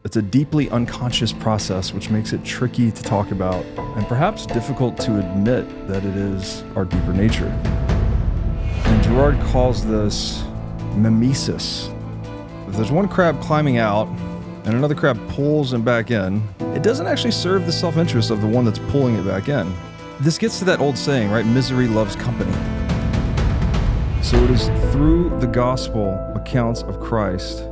it's a deeply unconscious process, which makes it tricky to talk about and perhaps difficult to admit that it is our deeper nature. And Girard calls this mimesis. If there's one crab climbing out and another crab pulls him back in, it doesn't actually serve the self-interest of the one that's pulling it back in. This gets to that old saying, right? Misery loves company. So it is through the gospel accounts of Christ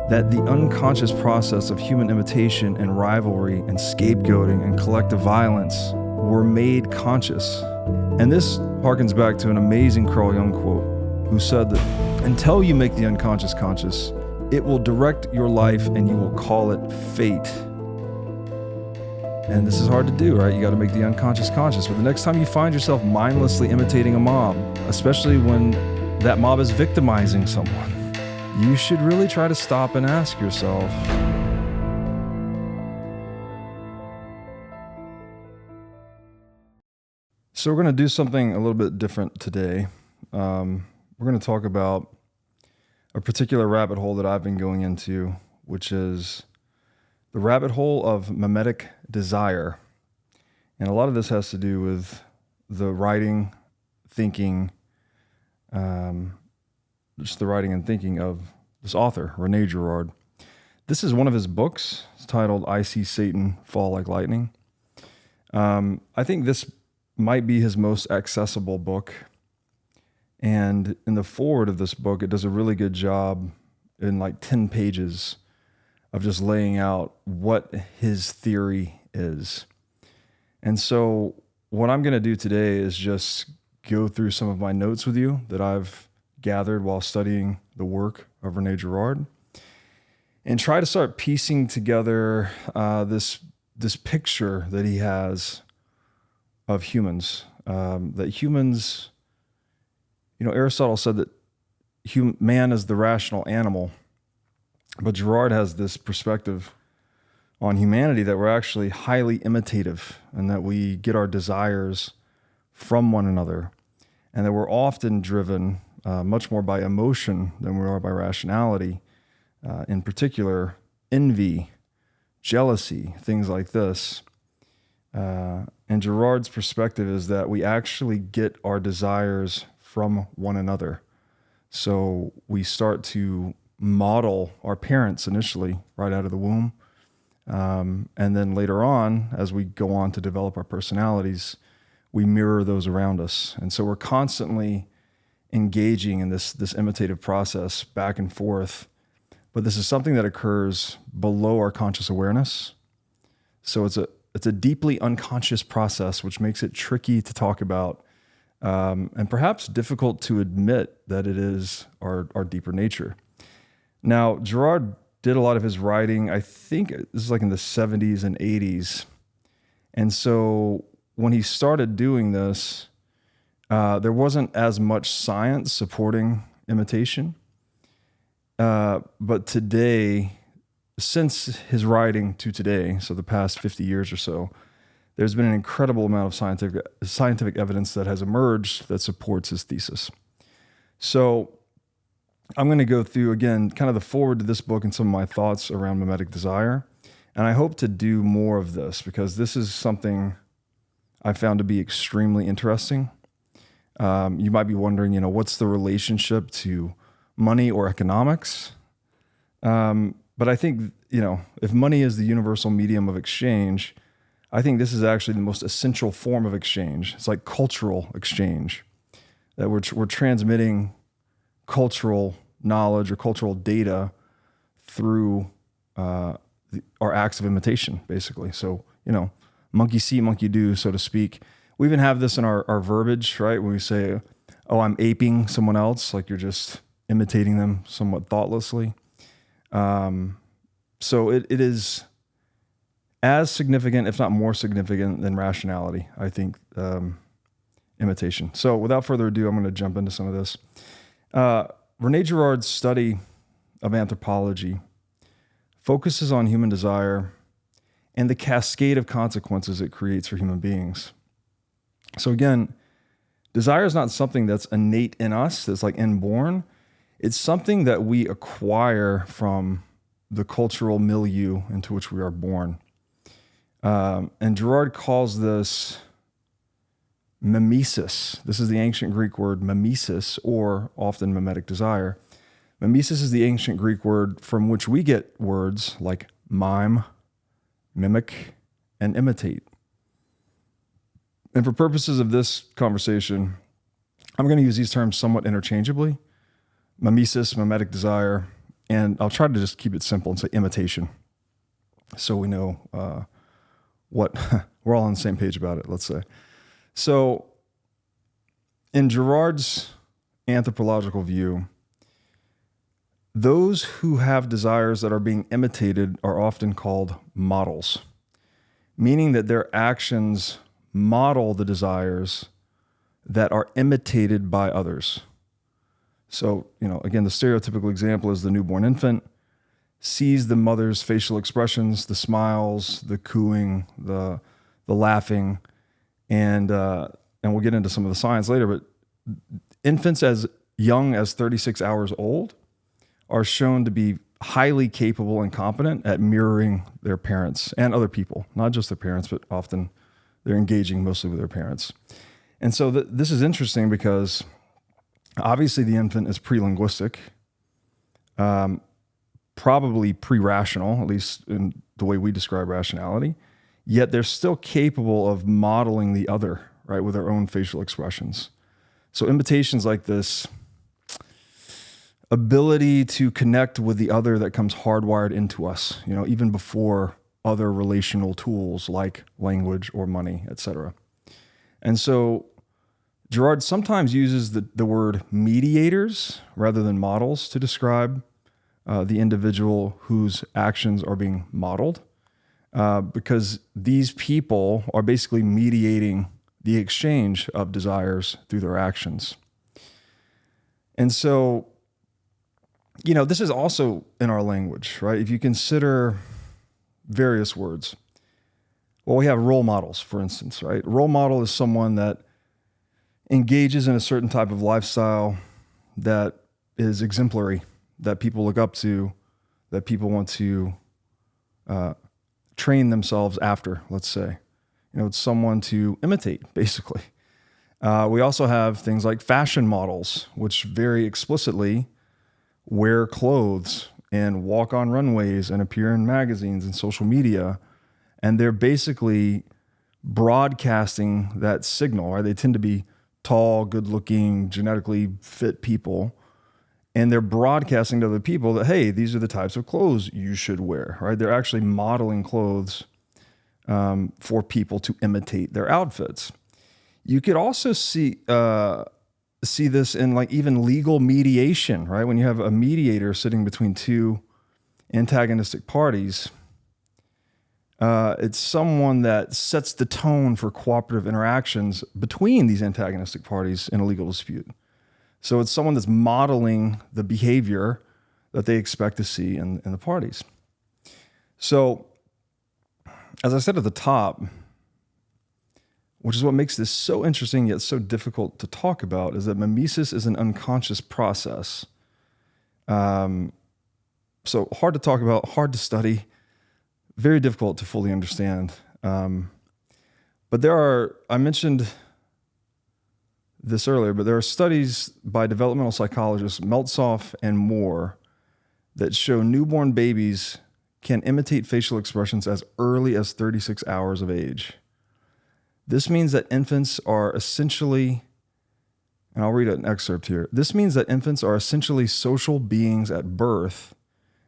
that the unconscious process of human imitation and rivalry and scapegoating and collective violence were made conscious. And this harkens back to an amazing Carl Jung quote, who said that until you make the unconscious conscious, it will direct your life and you will call it fate. And this is hard to do, right? You got to make the unconscious conscious. But the next time you find yourself mindlessly imitating a mob, especially when that mob is victimizing someone, you should really try to stop and ask yourself, so we're going to do something a little bit different today. We're going to talk about a particular rabbit hole that I've been going into, which is the rabbit hole of mimetic desire. And a lot of this has to do with the writing, thinking, just the writing and thinking of this author, René Girard. This is one of his books. It's titled I See Satan Fall Like Lightning. I think this might be his most accessible book. And in the foreword of this book, it does a really good job in like 10 pages of just laying out what his theory is. And so what I'm going to do today is just go through some of my notes with you that I've gathered while studying the work of René Girard and try to start piecing together this picture that he has of humans. That humans, Aristotle said that man is the rational animal, but Girard has this perspective on humanity that we're actually highly imitative and that we get our desires from one another and that we're often driven much more by emotion than we are by rationality. In particular, envy, jealousy, things like this. And Girard's perspective is that we actually get our desires from one another. So we start to model our parents initially right out of the womb. And then later on, as we go on to develop our personalities, we mirror those around us. And so we're constantly engaging in this imitative process back and forth. But this is something that occurs below our conscious awareness. So it's a deeply unconscious process, which makes it tricky to talk about and perhaps difficult to admit that it is our deeper nature. Now, Girard did a lot of his writing, I think this is like in the 70s and 80s. And so when he started doing this, there wasn't as much science supporting imitation. But today, since his writing to today, so the past 50 years or so, there's been an incredible amount of scientific evidence that has emerged that supports his thesis. So I'm going to go through, again, kind of the forward to this book and some of my thoughts around mimetic desire. And I hope to do more of this because this is something I found to be extremely interesting. You might be wondering, what's the relationship to money or economics? But I think, if money is the universal medium of exchange, I think this is actually the most essential form of exchange. It's like cultural exchange, that we're transmitting cultural knowledge or cultural data through our acts of imitation, basically. So, monkey see, monkey do, so to speak. We even have this in our verbiage, right? When we say, oh, I'm aping someone else, like you're just imitating them somewhat thoughtlessly. So it is as significant, if not more significant than rationality, I think, imitation. So without further ado, I'm going to jump into some of this. René Girard's study of anthropology focuses on human desire and the cascade of consequences it creates for human beings. So again, desire is not something that's innate in us, that's like inborn. It's something that we acquire from the cultural milieu into which we are born. And Girard calls this mimesis. This is the ancient Greek word mimesis, or often mimetic desire. Mimesis is the ancient Greek word from which we get words like mime, mimic, and imitate. And for purposes of this conversation, I'm going to use these terms somewhat interchangeably. Mimesis, mimetic desire, and I'll try to just keep it simple and say imitation, so we know what we're all on the same page about it, let's say. So in Girard's anthropological view, those who have desires that are being imitated are often called models, meaning that their actions model the desires that are imitated by others. So, again, the stereotypical example is the newborn infant sees the mother's facial expressions, the smiles, the cooing, the laughing, and we'll get into some of the science later, but infants as young as 36 hours old are shown to be highly capable and competent at mirroring their parents and other people, not just their parents, but often they're engaging mostly with their parents. And so this is interesting because obviously the infant is pre-linguistic, probably pre-rational, at least in the way we describe rationality, yet they're still capable of modeling the other, right, with their own facial expressions. So imitations like this ability to connect with the other that comes hardwired into us, even before other relational tools like language or money, etc. And so Girard sometimes uses the word mediators rather than models to describe the individual whose actions are being modeled, because these people are basically mediating the exchange of desires through their actions. And so, this is also in our language, right? If you consider various words, well, we have role models, for instance, right? Role model is someone that engages in a certain type of lifestyle that is exemplary, that people look up to, that people want to train themselves after, let's say. It's someone to imitate, basically. We also have things like fashion models, which very explicitly wear clothes and walk on runways and appear in magazines and social media. And they're basically broadcasting that signal, right? They tend to be tall, good-looking, genetically fit people. And they're broadcasting to other people that, hey, these are the types of clothes you should wear, right? They're actually modeling clothes for people to imitate their outfits. You could also see this in like even legal mediation, right? When you have a mediator sitting between two antagonistic parties, it's someone that sets the tone for cooperative interactions between these antagonistic parties in a legal dispute. So it's someone that's modeling the behavior that they expect to see in the parties. So, as I said at the top, which is what makes this so interesting yet so difficult to talk about, is that mimesis is an unconscious process. So hard to talk about, hard to study, very difficult to fully understand. But I mentioned this earlier, but there are studies by developmental psychologists Meltzoff and Moore that show newborn babies can imitate facial expressions as early as 36 hours of age. This means that infants are essentially, and I'll read an excerpt here. This means that infants are essentially social beings at birth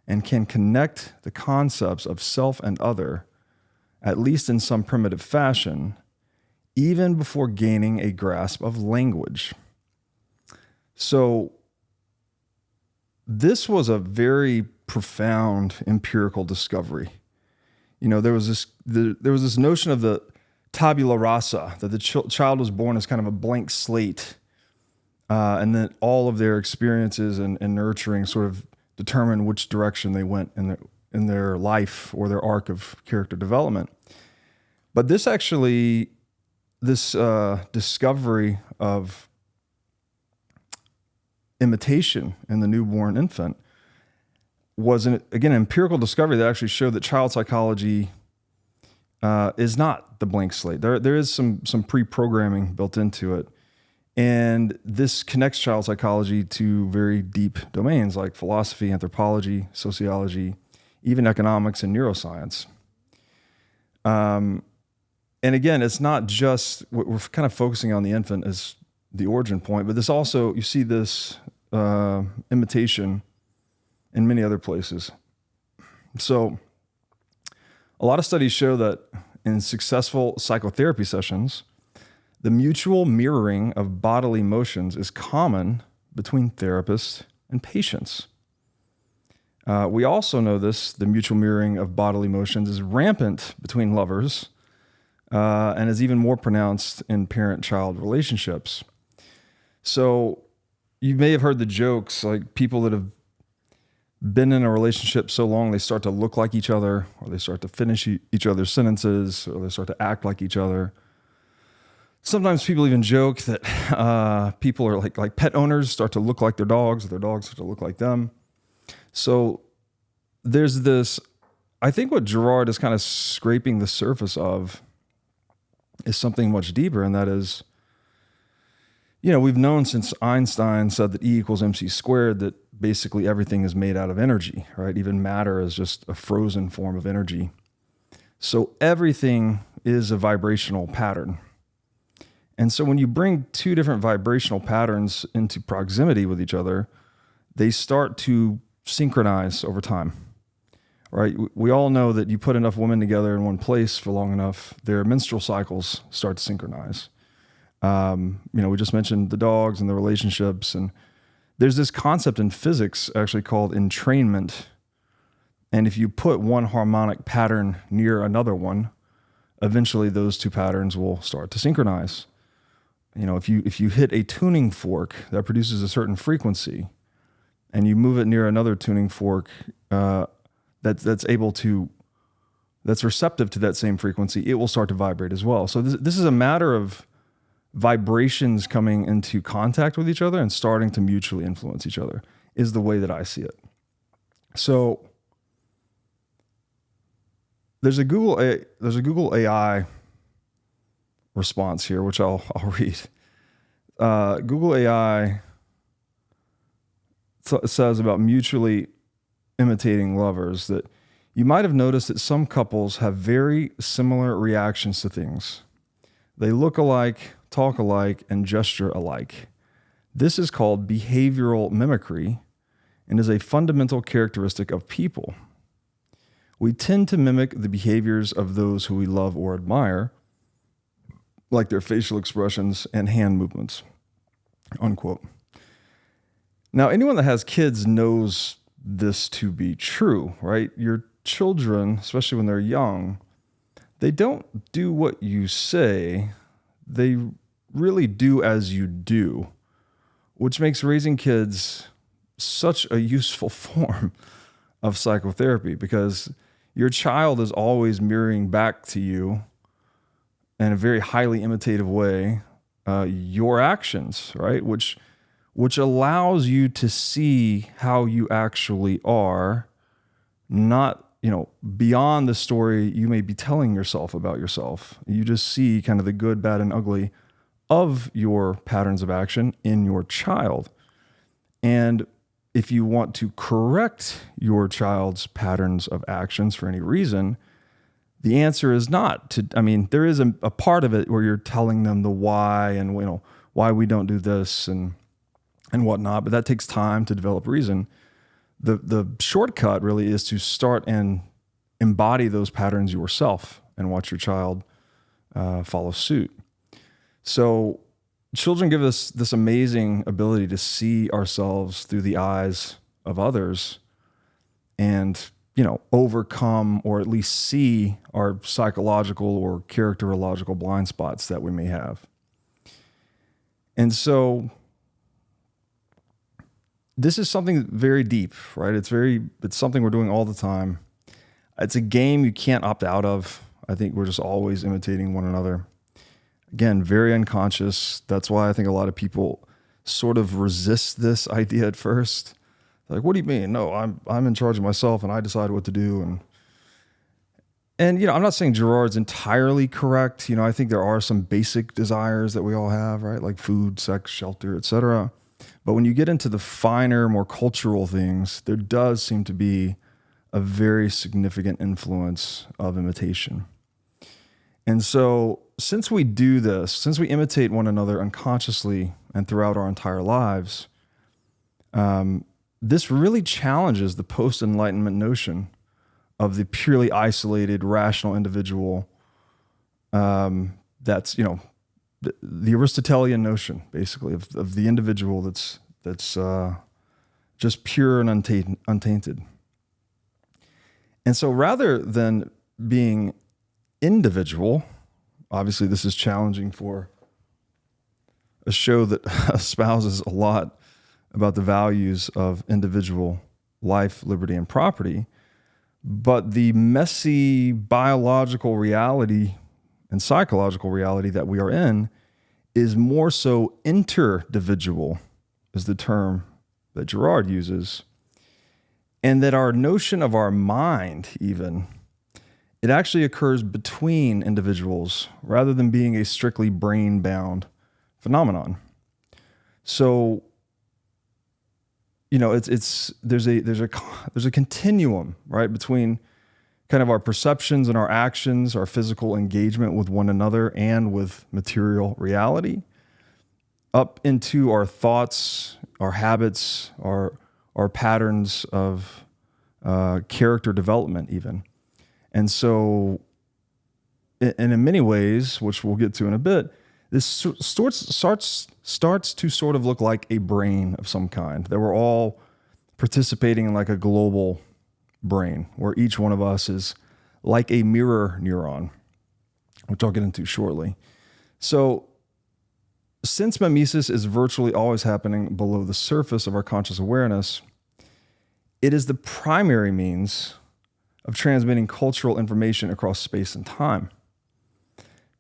and can connect the concepts of self and other, at least in some primitive fashion, even before gaining a grasp of language. So this was a very profound empirical discovery. There was this notion of the tabula rasa, that the child was born as kind of a blank slate, and that all of their experiences and nurturing sort of determine which direction they went in their life or their arc of character development. But this discovery of imitation in the newborn infant was again an empirical discovery that actually showed that child psychology is not the blank slate. There is some pre-programming built into it, and this connects child psychology to very deep domains like philosophy, anthropology, sociology, even economics and neuroscience. And again, it's not just, we're kind of focusing on the infant as the origin point, but this also, you see this imitation in many other places. So a lot of studies show that in successful psychotherapy sessions, the mutual mirroring of bodily motions is common between therapists and patients. We also know the mutual mirroring of bodily motions is rampant between lovers, and is even more pronounced in parent-child relationships. So you may have heard the jokes, like people that have been in a relationship so long, they start to look like each other, or they start to finish each other's sentences, or they start to act like each other. Sometimes people even joke that people are like pet owners start to look like their dogs, or their dogs start to look like them. So there's this, I think what Girard is kind of scraping the surface of is something much deeper, and that is, we've known since Einstein said that E equals mc squared that basically everything is made out of energy, right? Even matter is just a frozen form of energy. So everything is a vibrational pattern. And so when you bring two different vibrational patterns into proximity with each other, they start to synchronize over time, right? We all know that you put enough women together in one place for long enough, their menstrual cycles start to synchronize. We just mentioned the dogs and the relationships, and there's this concept in physics actually called entrainment. And if you put one harmonic pattern near another one, eventually those two patterns will start to synchronize. If you hit a tuning fork that produces a certain frequency, and you move it near another tuning fork that's receptive to that same frequency, it will start to vibrate as well. So this is a matter of vibrations coming into contact with each other and starting to mutually influence each other, is the way that I see it. So there's a Google AI response here, which I'll read. Google AI says about mutually imitating lovers that you might have noticed that some couples have very similar reactions to things. They look alike, talk alike, and gesture alike. This is called behavioral mimicry and is a fundamental characteristic of people. We tend to mimic the behaviors of those who we love or admire, like their facial expressions and hand movements, unquote. Now, anyone that has kids knows this to be true, right? Your children, especially when they're young, they don't do what you say. They really do as you do, which makes raising kids such a useful form of psychotherapy, because your child is always mirroring back to you in a very highly imitative way your actions, right? Which allows you to see how you actually are, not, beyond the story you may be telling yourself about yourself. You just see kind of the good, bad, and ugly of your patterns of action in your child. And if you want to correct your child's patterns of actions for any reason, the answer is not to, there is a part of it where you're telling them the why and, why we don't do this and whatnot, but that takes time to develop reason. The shortcut really is to start and embody those patterns yourself and watch your child follow suit. So children give us this amazing ability to see ourselves through the eyes of others and, overcome or at least see our psychological or characterological blind spots that we may have. And so this is something very deep, right? It's something we're doing all the time. It's a game you can't opt out of. I think we're just always imitating one another. Again, very unconscious. That's why I think a lot of people sort of resist this idea at first. Like, what do you mean? No, I'm in charge of myself and I decide what to do. And I'm not saying Girard's entirely correct. I think there are some basic desires that we all have, right? Like food, sex, shelter, etc. But when you get into the finer, more cultural things, there does seem to be a very significant influence of imitation. And so since we do this, since we imitate one another unconsciously and throughout our entire lives, this really challenges the post-Enlightenment notion of the purely isolated, rational individual. That's, the Aristotelian notion, basically, of the individual that's just pure and untainted. And so rather than being individual, obviously this is challenging for a show that espouses a lot about the values of individual life, liberty, and property, but the messy biological reality and psychological reality that we are in is more so interdividual, is the term that Girard uses. And that our notion of our mind, even, it actually occurs between individuals rather than being a strictly brain-bound phenomenon. So, there's a continuum, right, between kind of our perceptions and our actions, our physical engagement with one another and with material reality, up into our thoughts, our habits, our patterns of character development even. And so, and in many ways, which we'll get to in a bit, this starts to sort of look like a brain of some kind, that we're all participating in like a global brain, where each one of us is like a mirror neuron, which I'll get into shortly. So, since mimesis is virtually always happening below the surface of our conscious awareness, it is the primary means of transmitting cultural information across space and time.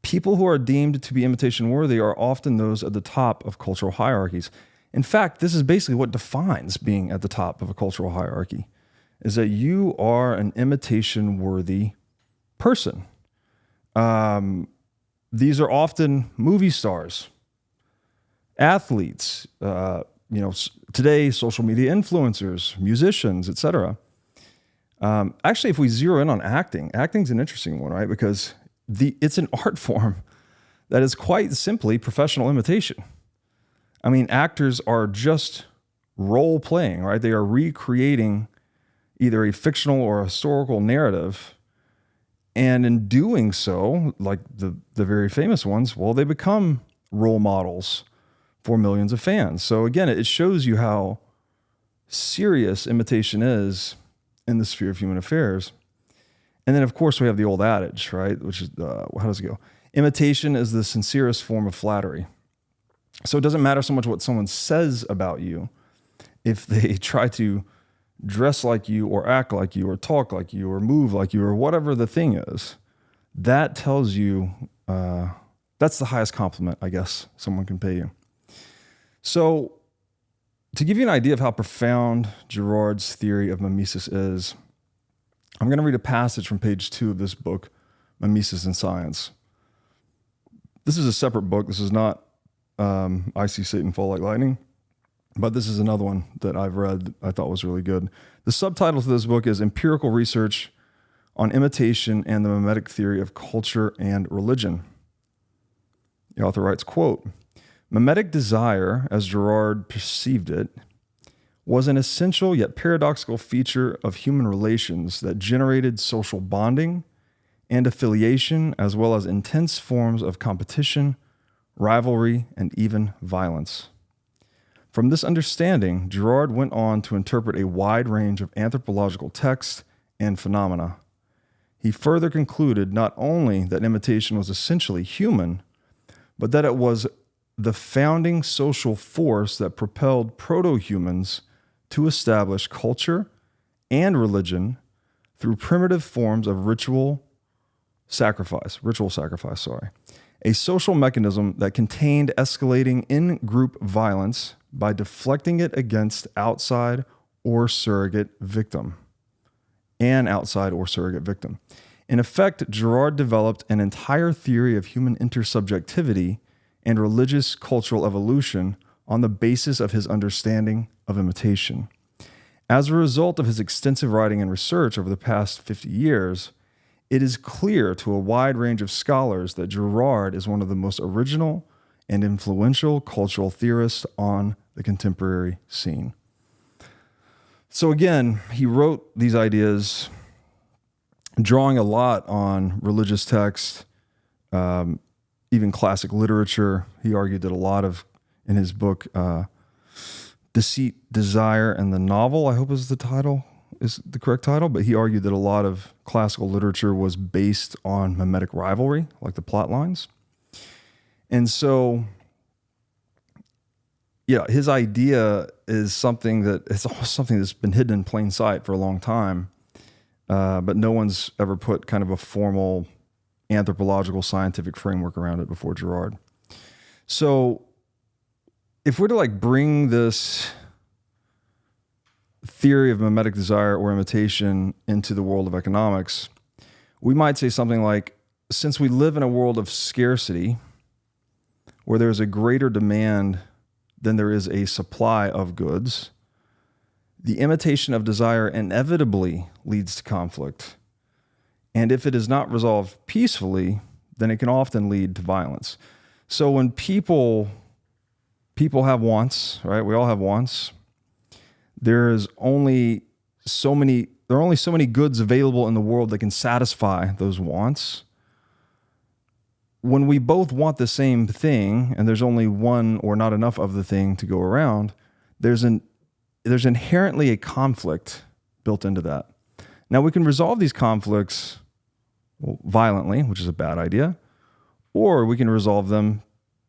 People who are deemed to be imitation worthy are often those at the top of cultural hierarchies. In fact, this is basically what defines being at the top of a cultural hierarchy, is that you are an imitation worthy person. These are often movie stars, athletes, today social media influencers, musicians, etc. Actually, if we zero in on acting's an interesting one, right? Because it's an art form that is quite simply professional imitation. I mean, actors are just role playing, right? They are recreating either a fictional or a historical narrative. And in doing so, like the very famous ones, well, they become role models for millions of fans. So again, it shows you how serious imitation is in the sphere of human affairs. And then, of course, we have the old adage, right? Which is, how does it go? Imitation is the sincerest form of flattery. So it doesn't matter so much what someone says about you. If they try to dress like you or act like you or talk like you or move like you or whatever the thing is, that tells you, that's the highest compliment, I guess, someone can pay you. So to give you an idea of how profound Girard's theory of mimesis is, I'm going to read a passage from page 2 of this book, Mimesis in Science. This is a separate book. This is not I See Satan Fall Like Lightning, but this is another one that I've read that I thought was really good. The subtitle to this book is Empirical Research on Imitation and the Mimetic Theory of Culture and Religion. The author writes, quote, "Mimetic desire, as Girard perceived it, was an essential yet paradoxical feature of human relations that generated social bonding and affiliation, as well as intense forms of competition, rivalry, and even violence. From this understanding, Girard went on to interpret a wide range of anthropological texts and phenomena. He further concluded not only that imitation was essentially human, but that it was the founding social force that propelled proto-humans to establish culture and religion through primitive forms of ritual sacrifice, a social mechanism that contained escalating in-group violence by deflecting it against outside or surrogate victim. An outside or surrogate victim. In effect, Girard developed an entire theory of human intersubjectivity and religious cultural evolution on the basis of his understanding of imitation. As a result of his extensive writing and research over the past 50 years, it is clear to a wide range of scholars that Girard is one of the most original and influential cultural theorists on the contemporary scene. So again, he wrote these ideas drawing a lot on religious texts, even classic literature. He argued that a lot of, in his book, Deceit, Desire, and the Novel, I hope is the correct title, but he argued that a lot of classical literature was based on mimetic rivalry, like the plot lines. And so, yeah, his idea is something that it's almost something that's been hidden in plain sight for a long time, but no one's ever put kind of a formal anthropological scientific framework around it before Girard. So if we're to like bring this theory of mimetic desire or imitation into the world of economics, we might say something like, since we live in a world of scarcity, where there's a greater demand than there is a supply of goods, the imitation of desire inevitably leads to conflict. And if it is not resolved peacefully, then it can often lead to violence. So when people have wants, right? We all have wants. There are only so many goods available in the world that can satisfy those wants. When we both want the same thing and there's only one or not enough of the thing to go around, there's inherently a conflict built into that. Now we can resolve these conflicts violently, which is a bad idea, or we can resolve them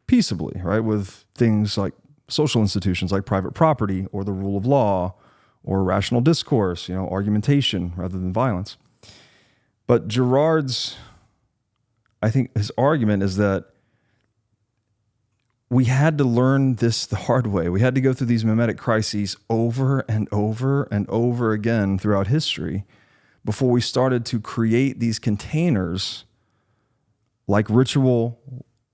peaceably, right? With things like social institutions like private property or the rule of law or rational discourse, argumentation rather than violence. But Girard's, I think his argument is that we had to learn this the hard way. We had to go through these mimetic crises over and over and over again throughout history before we started to create these containers like ritual,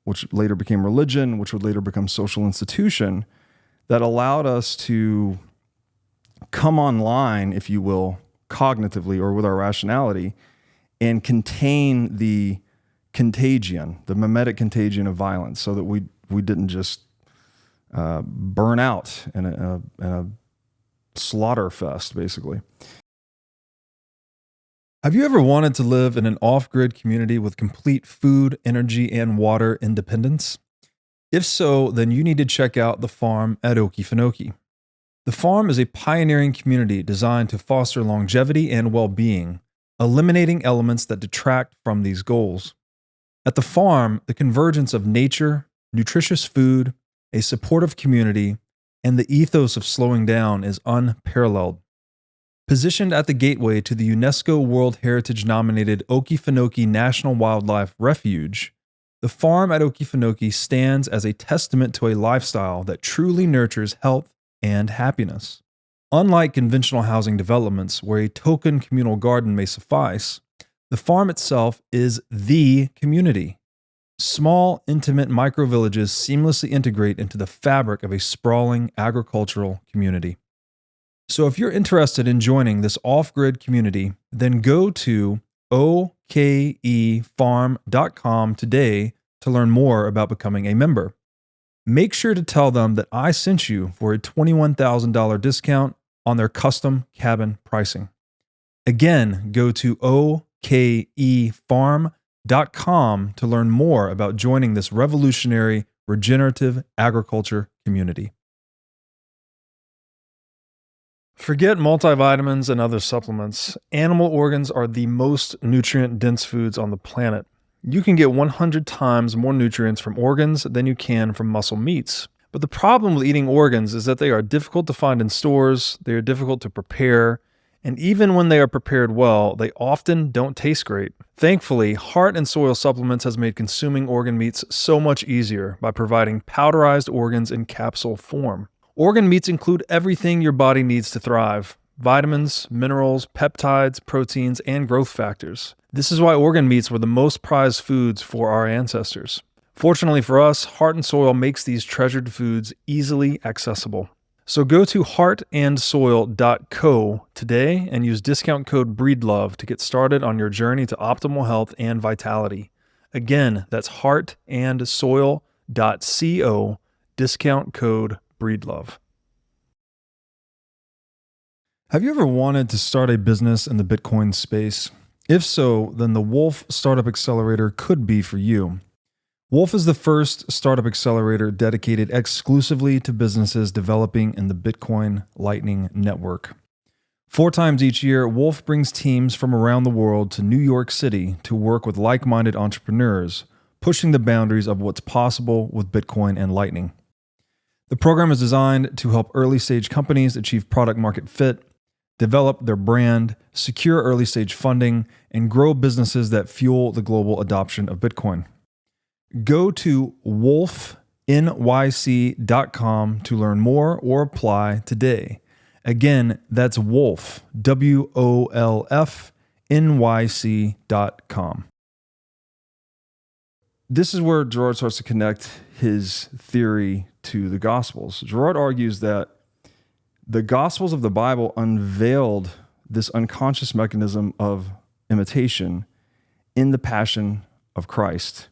which later became religion, which would later become social institution, that allowed us to come online, if you will, cognitively or with our rationality, and contain the contagion, the mimetic contagion of violence, so that we didn't just burn out in a slaughter fest, basically. Have you ever wanted to live in an off-grid community with complete food, energy, and water independence? If so, then you need to check out the farm at Okefenokee. The farm is a pioneering community designed to foster longevity and well-being, eliminating elements that detract from these goals. At the farm, the convergence of nature, nutritious food, a supportive community, and the ethos of slowing down is unparalleled. Positioned at the gateway to the UNESCO World Heritage-nominated Okefenokee National Wildlife Refuge, the farm at Okefenokee stands as a testament to a lifestyle that truly nurtures health and happiness. Unlike conventional housing developments where a token communal garden may suffice, the farm itself is the community. Small, intimate micro-villages seamlessly integrate into the fabric of a sprawling agricultural community. So if you're interested in joining this off-grid community, then go to okefarm.com today to learn more about becoming a member. Make sure to tell them that I sent you for a $21,000 discount on their custom cabin pricing. Again, go to okefarm.com to learn more about joining this revolutionary regenerative agriculture community. Forget multivitamins and other supplements. Animal organs are the most nutrient-dense foods on the planet. You can get 100 times more nutrients from organs than you can from muscle meats. But the problem with eating organs is that they are difficult to find in stores, they are difficult to prepare, and even when they are prepared well, they often don't taste great. Thankfully, Heart and Soil Supplements has made consuming organ meats so much easier by providing powderized organs in capsule form. Organ meats include everything your body needs to thrive: vitamins, minerals, peptides, proteins, and growth factors. This is why organ meats were the most prized foods for our ancestors. Fortunately for us, Heart and Soil makes these treasured foods easily accessible. So go to heartandsoil.co today and use discount code BREEDLOVE to get started on your journey to optimal health and vitality. Again, that's heartandsoil.co, discount code BREEDLOVE. Have you ever wanted to start a business in the Bitcoin space? If so, then the Wolf Startup Accelerator could be for you. Wolf is the first startup accelerator dedicated exclusively to businesses developing in the Bitcoin Lightning Network. 4 times each year, Wolf brings teams from around the world to New York City to work with like-minded entrepreneurs, pushing the boundaries of what's possible with Bitcoin and Lightning. The program is designed to help early-stage companies achieve product-market fit, develop their brand, secure early-stage funding, and grow businesses that fuel the global adoption of Bitcoin. Go to wolfnyc.com to learn more or apply today. Again, that's Wolf, WOLFNYC.com. This is where Girard starts to connect his theory to the Gospels. Girard argues that the Gospels of the Bible unveiled this unconscious mechanism of imitation in the Passion of Christ,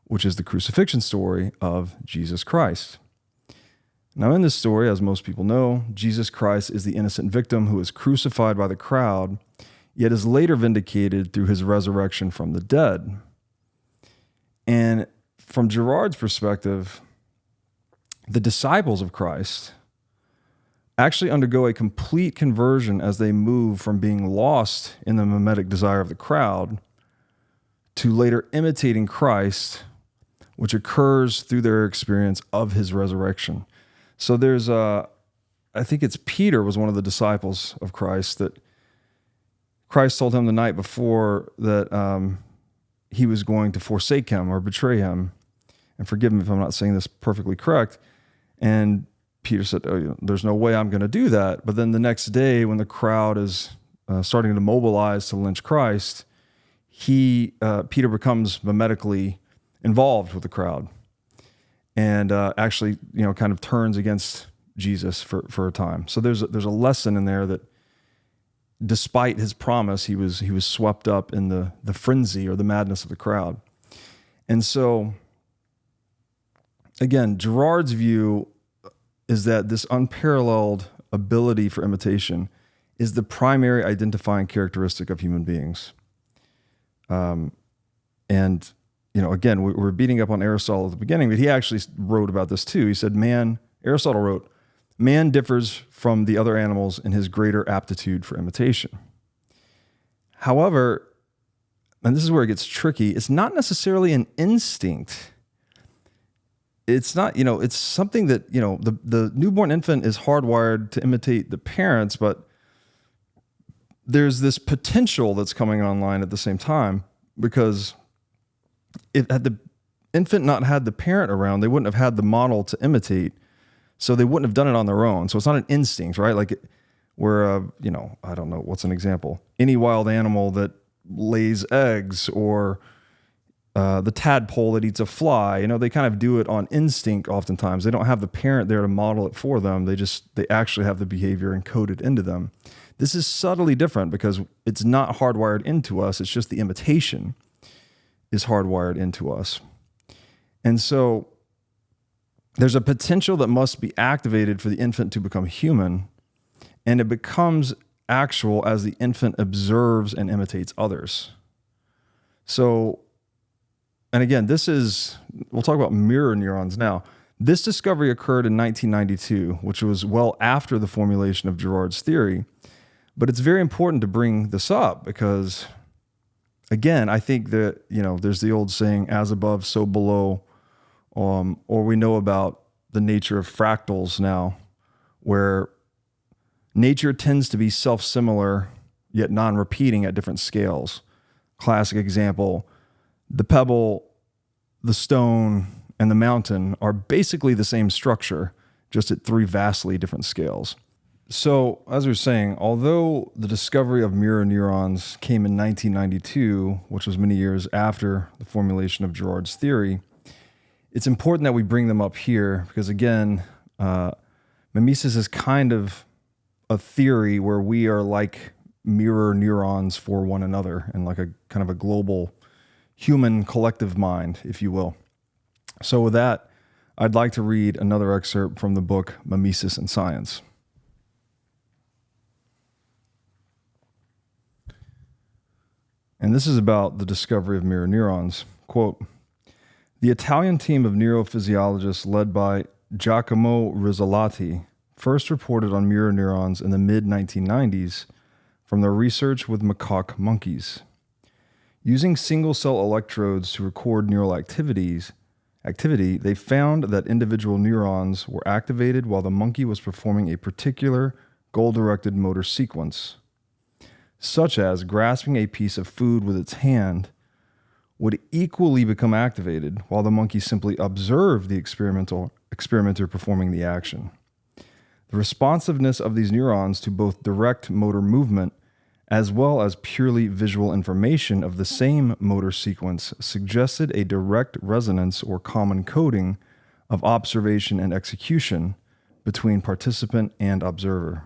which is the crucifixion story of Jesus Christ. Now, in this story, as most people know, Jesus Christ is the innocent victim who is crucified by the crowd, yet is later vindicated through his resurrection from the dead. And from Girard's perspective, the disciples of Christ actually undergo a complete conversion as they move from being lost in the mimetic desire of the crowd to later imitating Christ, which occurs through their experience of his resurrection. So there's I think it's Peter was one of the disciples of Christ that Christ told him the night before that he was going to forsake him or betray him. And forgive me if I'm not saying this perfectly correct. And Peter said, "Oh, there's no way I'm going to do that." But then the next day when the crowd is starting to mobilize to lynch Christ, Peter becomes mimetically involved with the crowd, and actually, kind of turns against Jesus for a time. So there's a lesson in there that, despite his promise, he was swept up in the frenzy or the madness of the crowd. And so, again, Girard's view is that this unparalleled ability for imitation is the primary identifying characteristic of human beings. And again, we're beating up on Aristotle at the beginning, but he actually wrote about this too. He said, Aristotle wrote, "Man differs from the other animals in his greater aptitude for imitation." However, and this is where it gets tricky, it's not necessarily an instinct. It's not, it's something that, the newborn infant is hardwired to imitate the parents, but there's this potential that's coming online at the same time, because had the infant not had the parent around, they wouldn't have had the model to imitate, so they wouldn't have done it on their own. So it's not an instinct, right? Like where, I don't know, what's an example? Any wild animal that lays eggs, or the tadpole that eats a fly, they kind of do it on instinct oftentimes. They don't have the parent there to model it for them. They actually have the behavior encoded into them. This is subtly different because it's not hardwired into us. It's just the imitation is hardwired into us. And so there's a potential that must be activated for the infant to become human, and it becomes actual as the infant observes and imitates others. So, and again, we'll talk about mirror neurons now. This discovery occurred in 1992, which was well after the formulation of Girard's theory. But it's very important to bring this up because, again, I think that, there's the old saying, as above, so below, or we know about the nature of fractals now, where nature tends to be self-similar, yet non-repeating at different scales. Classic example, the pebble, the stone, and the mountain are basically the same structure, just at three vastly different scales. So, as we were saying, although the discovery of mirror neurons came in 1992, which was many years after the formulation of Girard's theory, it's important that we bring them up here because, again, mimesis is kind of a theory where we are like mirror neurons for one another and like a kind of a global human collective mind, if you will. So with that, I'd like to read another excerpt from the book Mimesis and Science. And this is about the discovery of mirror neurons. Quote, "The Italian team of neurophysiologists led by Giacomo Rizzolatti first reported on mirror neurons in the mid-1990s from their research with macaque monkeys. Using single-cell electrodes to record neural activity, they found that individual neurons were activated while the monkey was performing a particular goal-directed motor sequence, such as grasping a piece of food with its hand, would equally become activated while the monkey simply observed the experimenter performing the action. The responsiveness of these neurons to both direct motor movement as well as purely visual information of the same motor sequence suggested a direct resonance or common coding of observation and execution between participant and observer.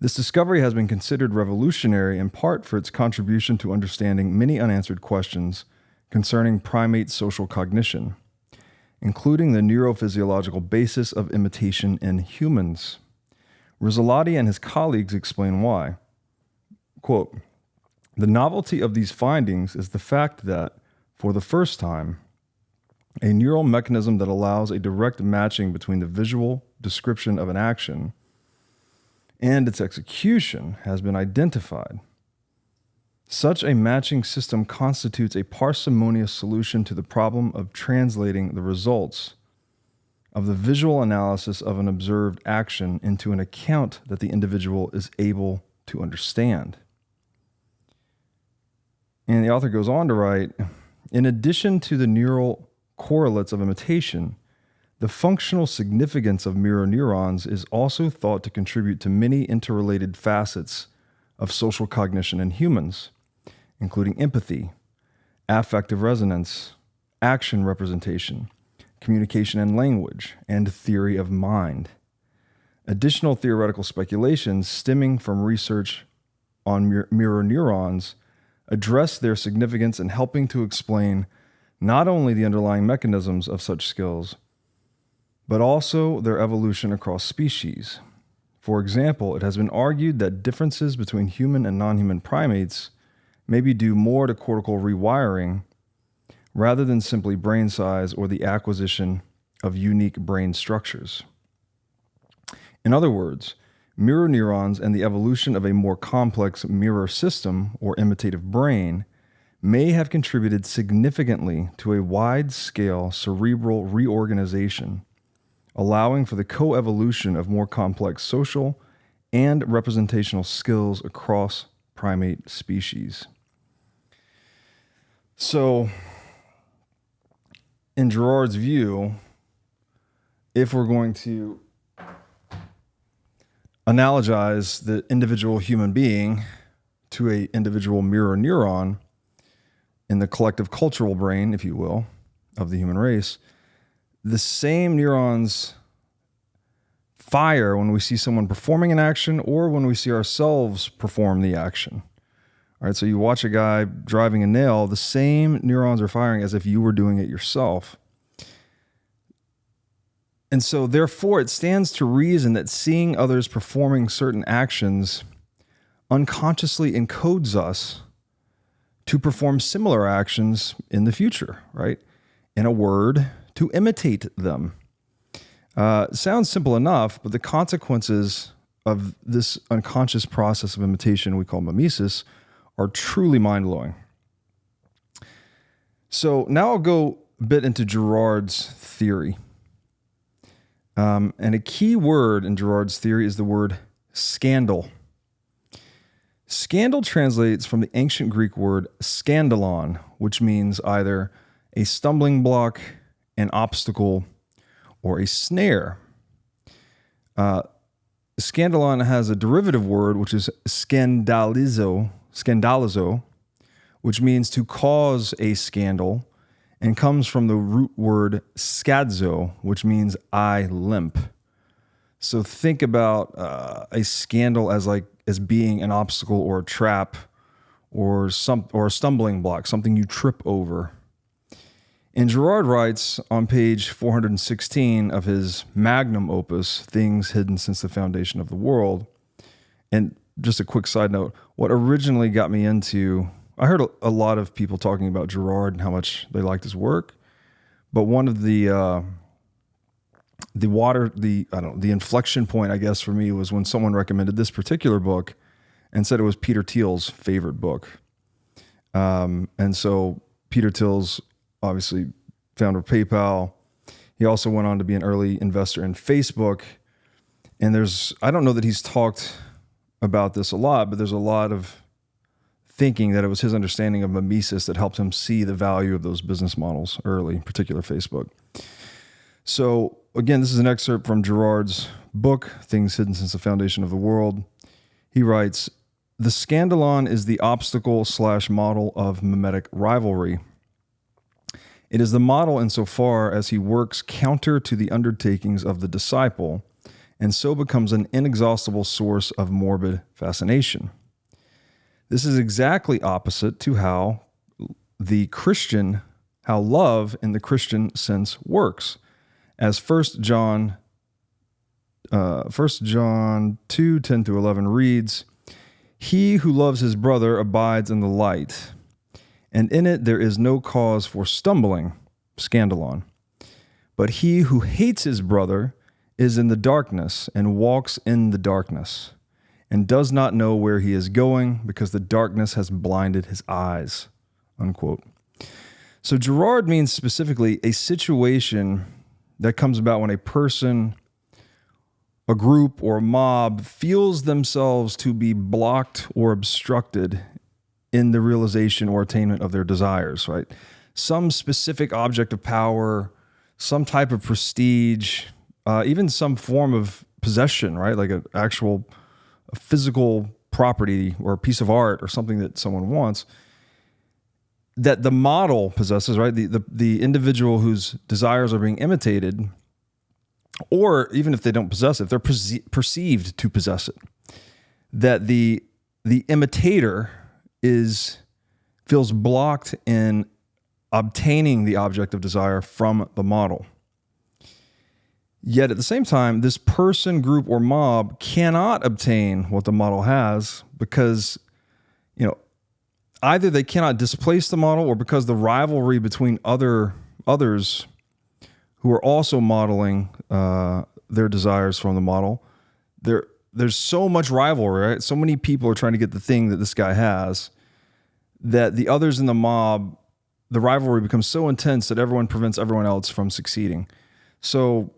This discovery has been considered revolutionary in part for its contribution to understanding many unanswered questions concerning primate social cognition, including the neurophysiological basis of imitation in humans. Rizzolatti and his colleagues explain why. Quote, "The novelty of these findings is the fact that, for the first time, a neural mechanism that allows a direct matching between the visual description of an action and its execution has been identified. Such a matching system constitutes a parsimonious solution to the problem of translating the results of the visual analysis of an observed action into an account that the individual is able to understand." And the author goes on to write, "In addition to the neural correlates of imitation, the functional significance of mirror neurons is also thought to contribute to many interrelated facets of social cognition in humans, including empathy, affective resonance, action representation, communication and language, and theory of mind. Additional theoretical speculations stemming from research on mirror neurons address their significance in helping to explain not only the underlying mechanisms of such skills, but also their evolution across species. For example, it has been argued that differences between human and non-human primates may be due more to cortical rewiring rather than simply brain size or the acquisition of unique brain structures. In other words, mirror neurons and the evolution of a more complex mirror system or imitative brain may have contributed significantly to a wide-scale cerebral reorganization, allowing for the coevolution of more complex social and representational skills across primate species." So, in Girard's view, if we're going to analogize the individual human being to an individual mirror neuron in the collective cultural brain, if you will, of the human race, the same neurons fire when we see someone performing an action or when we see ourselves perform the action. All right, so you watch a guy driving a nail, the same neurons are firing as if you were doing it yourself. And so therefore, it stands to reason that seeing others performing certain actions unconsciously encodes us to perform similar actions in the future, right? In a word, to imitate them. Sounds simple enough, but the consequences of this unconscious process of imitation we call mimesis are truly mind-blowing. So now I'll go a bit into Girard's theory. And a key word in Girard's theory is the word scandal. Scandal translates from the ancient Greek word scandalon, which means either a stumbling block, an obstacle, or a snare. Scandalon has a derivative word, which is scandalizo, which means to cause a scandal, and comes from the root word scadzo, which means I limp. So think about a scandal as being an obstacle or a trap or a stumbling block, something you trip over. And Girard writes on page 416 of his magnum opus, Things Hidden Since the Foundation of the World. And just a quick side note, what originally got me into, I heard a lot of people talking about Girard and how much they liked his work, but one of the inflection point, I guess, for me was when someone recommended this particular book and said it was Peter Thiel's favorite book. And so Peter Thiel's obviously founder of PayPal. He also went on to be an early investor in Facebook. And I don't know that he's talked about this a lot, but there's a lot of thinking that it was his understanding of mimesis that helped him see the value of those business models early, in particular Facebook. So again, this is an excerpt from Girard's book, Things Hidden Since the Foundation of the World. He writes, "The scandalon is the obstacle/model of mimetic rivalry. It is the model insofar as he works counter to the undertakings of the disciple, and so becomes an inexhaustible source of morbid fascination. This is exactly opposite to how love in the Christian sense works. As 1 John 2:10-11 reads, he who loves his brother abides in the light, and in it there is no cause for stumbling, scandalon. But he who hates his brother is in the darkness and walks in the darkness, and does not know where he is going because the darkness has blinded his eyes," unquote. So Girard means specifically a situation that comes about when a person, a group, or a mob feels themselves to be blocked or obstructed in the realization or attainment of their desires, right? Some specific object of power, some type of prestige, even some form of possession, right? Like a physical property or a piece of art or something that someone wants, that the model possesses, right? The individual whose desires are being imitated, or even if they don't possess it, if they're perceived to possess it, that the imitator feels blocked in obtaining the object of desire from the model. Yet at the same time, this person, group, or mob cannot obtain what the model has because, either they cannot displace the model, or because the rivalry between others who are also modeling their desires from the model, there's so much rivalry, right? So many people are trying to get the thing that this guy has that the others in the mob, the rivalry becomes so intense that everyone prevents everyone else from succeeding. So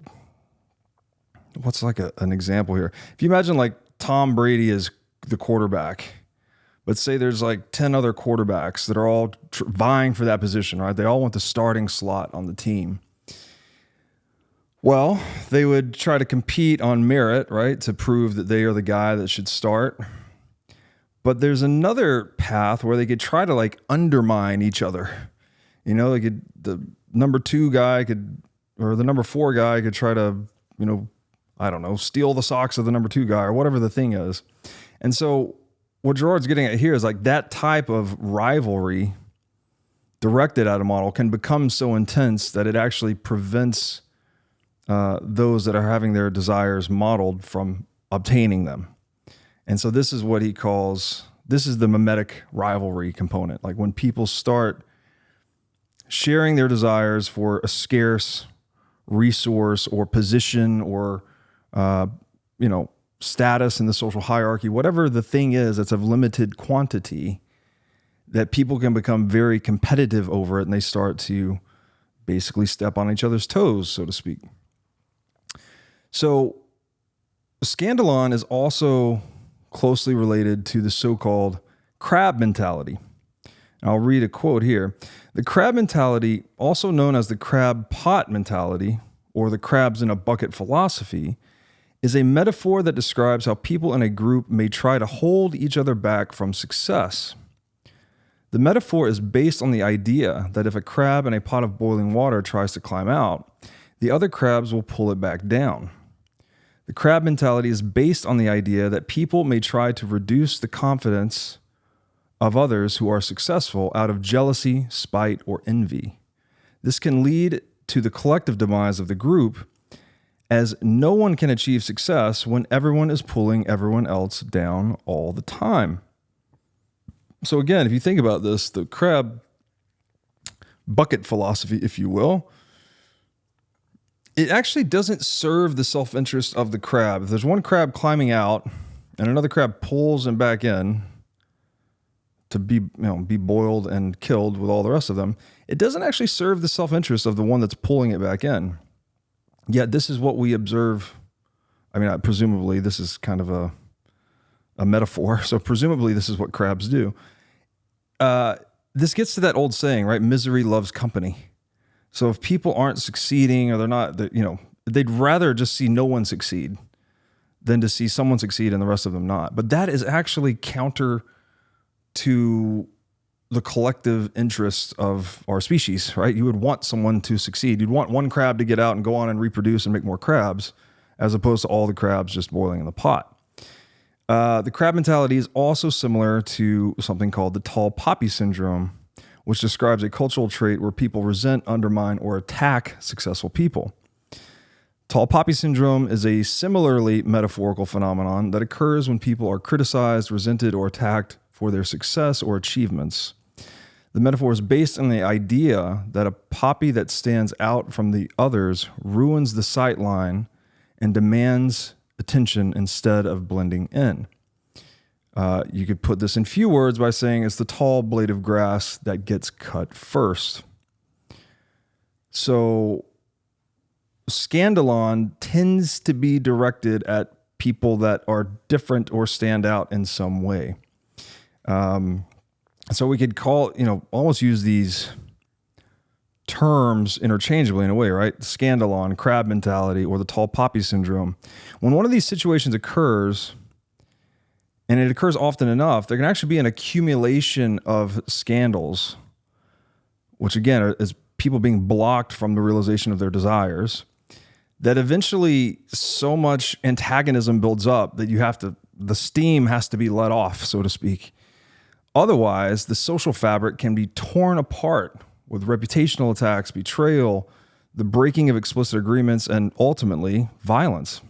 what's like an example here? If you imagine like Tom Brady is the quarterback, but say there's like 10 other quarterbacks that are all vying for that position, right? They all want the starting slot on the team. Well, they would try to compete on merit, right? To prove that they are the guy that should start. But there's another path where they could try to like undermine each other. The number 2 guy or the number 4 guy could try to, steal the socks of the number 2 guy or whatever the thing is. And so what Girard's getting at here is like that type of rivalry directed at a model can become so intense that it actually prevents those that are having their desires modeled from obtaining them. And so this is what he calls, this is the mimetic rivalry component. Like when people start sharing their desires for a scarce resource or position or, status in the social hierarchy, whatever the thing is that's of limited quantity, that people can become very competitive over it, and they start to basically step on each other's toes, so to speak. So scandalon is also closely related to the so-called crab mentality. And I'll read a quote here. The crab mentality, also known as the crab pot mentality or the crabs in a bucket philosophy, is a metaphor that describes how people in a group may try to hold each other back from success. The metaphor is based on the idea that if a crab in a pot of boiling water tries to climb out, the other crabs will pull it back down. The crab mentality is based on the idea that people may try to reduce the confidence of others who are successful out of jealousy, spite, or envy. This can lead to the collective demise of the group, as no one can achieve success when everyone is pulling everyone else down all the time. So again, if you think about this, the crab bucket philosophy, if you will, it actually doesn't serve the self-interest of the crab. If there's one crab climbing out and another crab pulls him back in to be boiled and killed with all the rest of them, it doesn't actually serve the self-interest of the one that's pulling it back in. Yet this is what we observe. I mean, presumably this is kind of a metaphor. So presumably this is what crabs do. This gets to that old saying, right? Misery loves company. So if people aren't succeeding or they're not, they'd rather just see no one succeed than to see someone succeed and the rest of them not. But that is actually counter to the collective interest of our species, right? You would want someone to succeed. You'd want one crab to get out and go on and reproduce and make more crabs, as opposed to all the crabs just boiling in the pot. The crab mentality is also similar to something called the tall poppy syndrome, which describes a cultural trait where people resent, undermine, or attack successful people. Tall poppy syndrome is a similarly metaphorical phenomenon that occurs when people are criticized, resented, or attacked for their success or achievements. The metaphor is based on the idea that a poppy that stands out from the others ruins the sight line and demands attention instead of blending in. You could put this in few words by saying it's the tall blade of grass that gets cut first. So scandalon tends to be directed at people that are different or stand out in some way. So we could almost use these terms interchangeably in a way, right? Scandalon, crab mentality, or the tall poppy syndrome. When one of these situations occurs, and it occurs often enough, there can actually be an accumulation of scandals, which again is people being blocked from the realization of their desires, that eventually so much antagonism builds up that the steam has to be let off, so to speak. Otherwise, the social fabric can be torn apart with reputational attacks, betrayal, the breaking of explicit agreements, and ultimately violence.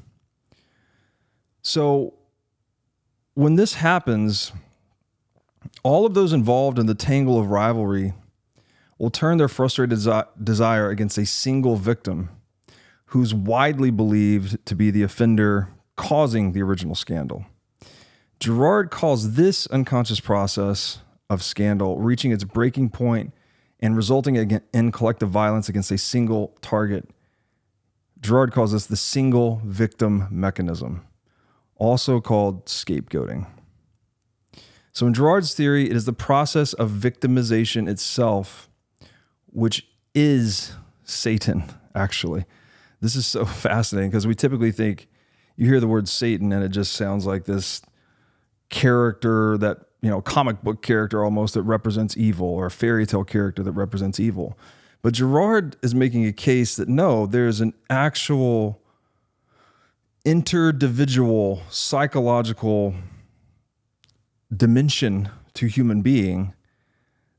So when this happens, all of those involved in the tangle of rivalry will turn their frustrated desire against a single victim who's widely believed to be the offender causing the original scandal. Girard calls this unconscious process of scandal reaching its breaking point and resulting in collective violence against a single target. Girard calls this the single victim mechanism, also called scapegoating. So in Girard's theory, it is the process of victimization itself, which is Satan, actually. This is so fascinating because we typically think, you hear the word Satan and it just sounds like this character that, comic book character almost that represents evil, or a fairy tale character that represents evil. But Girard is making a case that no, there's an actual interdividual psychological dimension to human being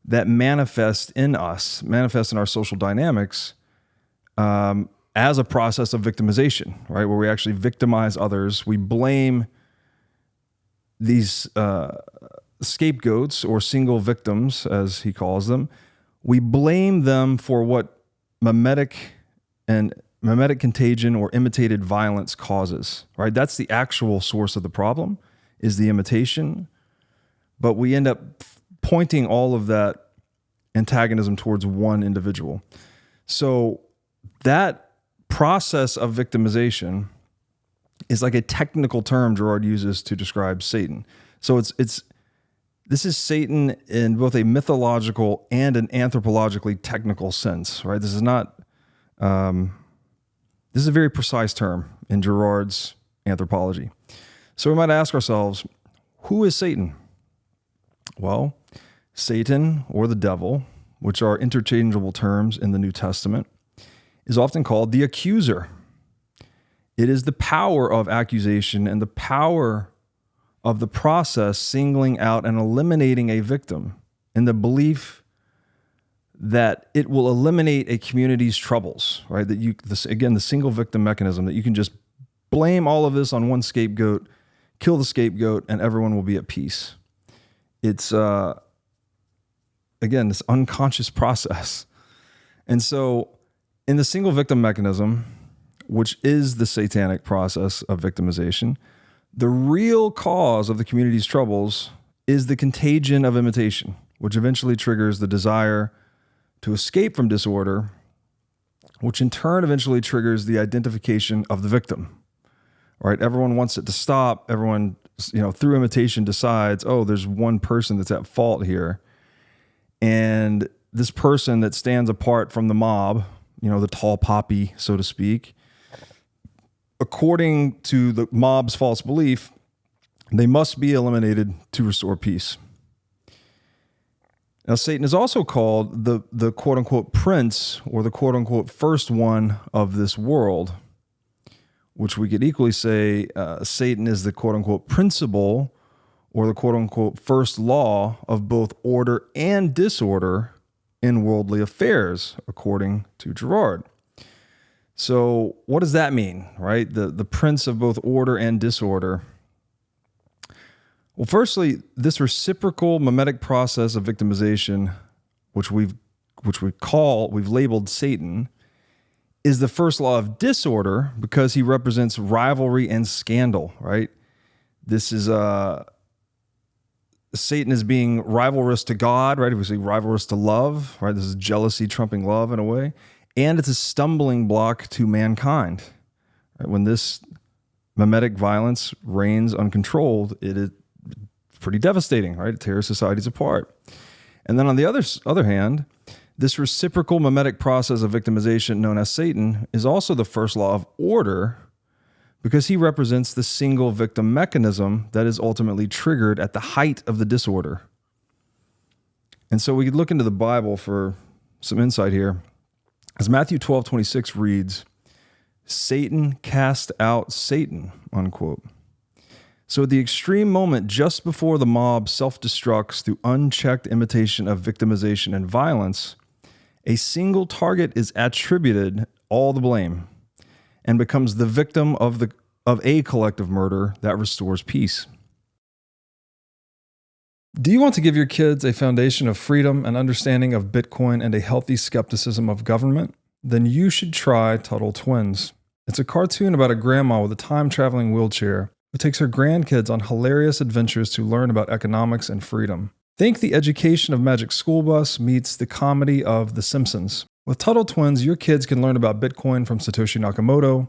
that manifests in our social dynamics as a process of victimization, right? Where we actually victimize others. We blame these scapegoats or single victims, as he calls them. We blame them for what mimetic contagion or imitated violence causes, right? That's the actual source of the problem, is the imitation. But we end up pointing all of that antagonism towards one individual. So that process of victimization is like a technical term Girard uses to describe Satan. So this is Satan in both a mythological and an anthropologically technical sense, right? This is not, this is a very precise term in Girard's anthropology. So we might ask ourselves, who is Satan? Well, Satan, or the devil, which are interchangeable terms in the New Testament, is often called the accuser. It is the power of accusation and the power of the process singling out and eliminating a victim in the belief that it will eliminate a community's troubles, right? That the single victim mechanism, that you can just blame all of this on one scapegoat, kill the scapegoat, and everyone will be at peace. It's, again, this unconscious process. And so in the single victim mechanism, which is the satanic process of victimization, the real cause of the community's troubles is the contagion of imitation, which eventually triggers the desire to escape from disorder, which in turn eventually triggers the identification of the victim. Right? Everyone wants it to stop. Everyone, through imitation decides, oh, there's one person that's at fault here. And this person that stands apart from the mob, the tall poppy, so to speak, according to the mob's false belief, they must be eliminated to restore peace. Now, Satan is also called the quote-unquote prince, or the quote-unquote first one of this world, which we could equally say Satan is the quote-unquote principle, or the quote-unquote first law of both order and disorder in worldly affairs, according to Girard. So what does that mean, right? The prince of both order and disorder. Well, firstly, this reciprocal mimetic process of victimization, which we've labeled Satan, is the first law of disorder because he represents rivalry and scandal, right? This is Satan is being rivalrous to God, right? We say rivalrous to love, right? This is jealousy trumping love in a way. And it's a stumbling block to mankind. Right? When this mimetic violence reigns uncontrolled, it is pretty devastating, right? It tears societies apart. And then on the other hand, this reciprocal mimetic process of victimization known as Satan is also the first law of order because he represents the single victim mechanism that is ultimately triggered at the height of the disorder. And so we could look into the Bible for some insight here. As Matthew 12:26 reads, Satan cast out Satan, unquote. So at the extreme moment just before the mob self-destructs through unchecked imitation of victimization and violence, a single target is attributed all the blame and becomes the victim of a collective murder that restores peace. Do you want to give your kids a foundation of freedom and understanding of Bitcoin and a healthy skepticism of government? Then you should try Tuttle Twins. It's a cartoon about a grandma with a time-traveling wheelchair who takes her grandkids on hilarious adventures to learn about economics and freedom. Think the education of Magic School Bus meets the comedy of The Simpsons. With Tuttle Twins, your kids can learn about Bitcoin from Satoshi Nakamoto,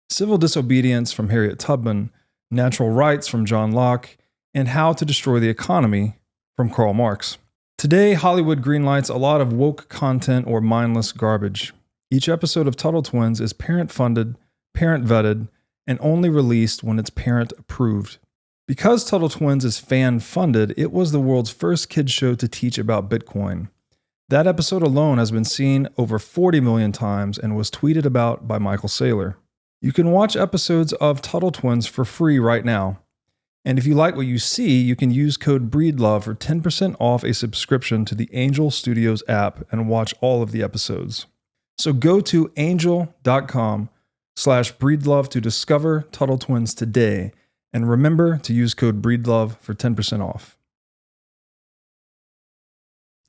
civil disobedience from Harriet Tubman, natural rights from John Locke, and how to destroy the economy from Karl Marx. Today, Hollywood greenlights a lot of woke content or mindless garbage. Each episode of Tuttle Twins is parent-funded, parent-vetted, and only released when it's parent-approved. Because Tuttle Twins is fan-funded, it was the world's first kids show to teach about Bitcoin. That episode alone has been seen over 40 million times and was tweeted about by Michael Saylor. You can watch episodes of Tuttle Twins for free right now. And if you like what you see, you can use code Breedlove for 10% off a subscription to the Angel Studios app and watch all of the episodes. So go to angel.com/Breedlove to discover Tuttle Twins today. And remember to use code Breedlove for 10% off.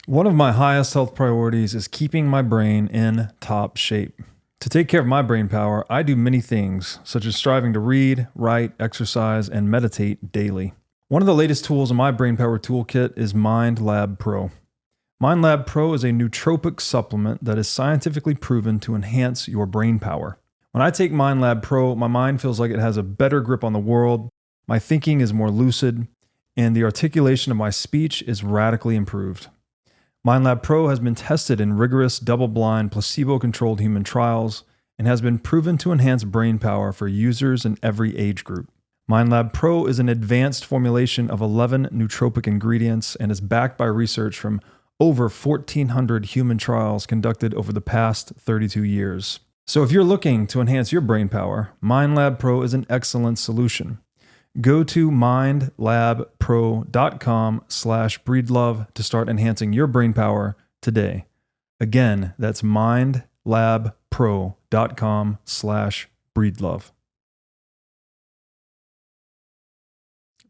One of my highest health priorities is keeping my brain in top shape. To take care of my brain power, I do many things, such as striving to read, write, exercise, and meditate daily. One of the latest tools in my brain power toolkit is MindLab Pro. MindLab Pro is a nootropic supplement that is scientifically proven to enhance your brain power. When I take MindLab Pro, my mind feels like it has a better grip on the world, my thinking is more lucid, and the articulation of my speech is radically improved. MindLab Pro has been tested in rigorous, double-blind, placebo-controlled human trials and has been proven to enhance brain power for users in every age group. MindLab Pro is an advanced formulation of 11 nootropic ingredients and is backed by research from over 1,400 human trials conducted over the past 32 years. So if you're looking to enhance your brain power, MindLab Pro is an excellent solution. Go to mindlabpro.com/breedlove to start enhancing your brain power today. Again, that's mindlabpro.com/breedlove.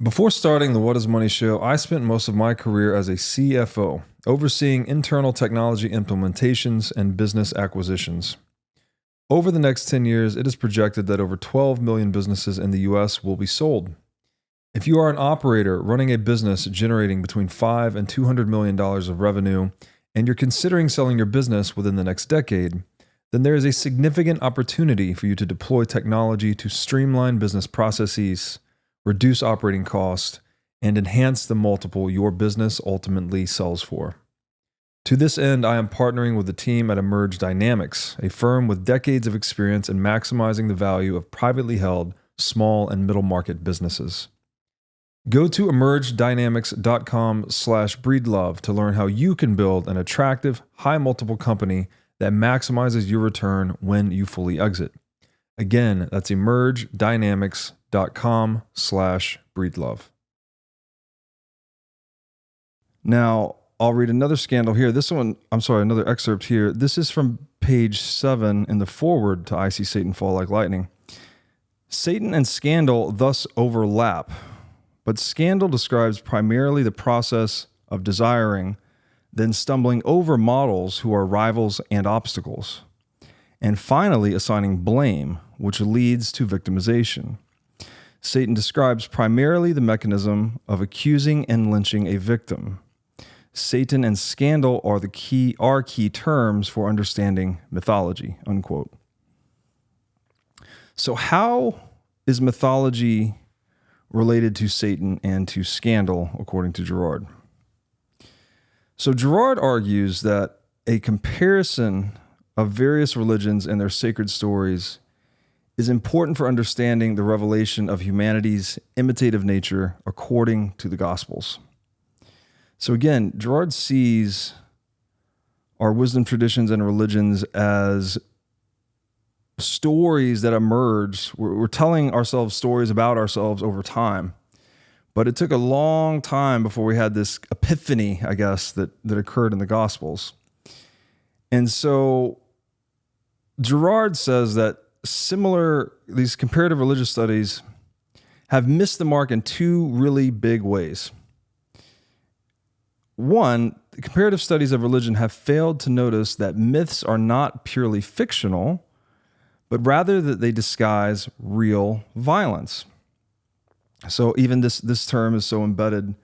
Before starting the What is Money show, I spent most of my career as a CFO, overseeing internal technology implementations and business acquisitions. Over the next 10 years, it is projected that over 12 million businesses in the US will be sold. If you are an operator running a business generating between $5 and $200 million of revenue, and you're considering selling your business within the next decade, then there is a significant opportunity for you to deploy technology to streamline business processes, reduce operating costs, and enhance the multiple your business ultimately sells for. To this end, I am partnering with the team at Emerge Dynamics, a firm with decades of experience in maximizing the value of privately held small and middle market businesses. Go to emergedynamics.com/breedlove to learn how you can build an attractive, high multiple company that maximizes your return when you fully exit. Again, that's emergedynamics.com/breedlove. Now, I'll read another scandal here. Another excerpt here. This is from page 7 in the foreword to I See Satan Fall Like Lightning. Satan and scandal thus overlap, but scandal describes primarily the process of desiring, then stumbling over models who are rivals and obstacles, and finally assigning blame, which leads to victimization. Satan describes primarily the mechanism of accusing and lynching a victim. Satan and scandal are key terms for understanding mythology, unquote. So how is mythology related to Satan and to scandal, according to Girard? So Girard argues that a comparison of various religions and their sacred stories is important for understanding the revelation of humanity's imitative nature according to the Gospels. So again, Girard sees our wisdom traditions and religions as stories that emerge. We're telling ourselves stories about ourselves over time. But it took a long time before we had this epiphany, I guess, that occurred in the Gospels. And so Girard says that these comparative religious studies have missed the mark in two really big ways. One, the comparative studies of religion have failed to notice that myths are not purely fictional, but rather that they disguise real violence. So even this term is so embedded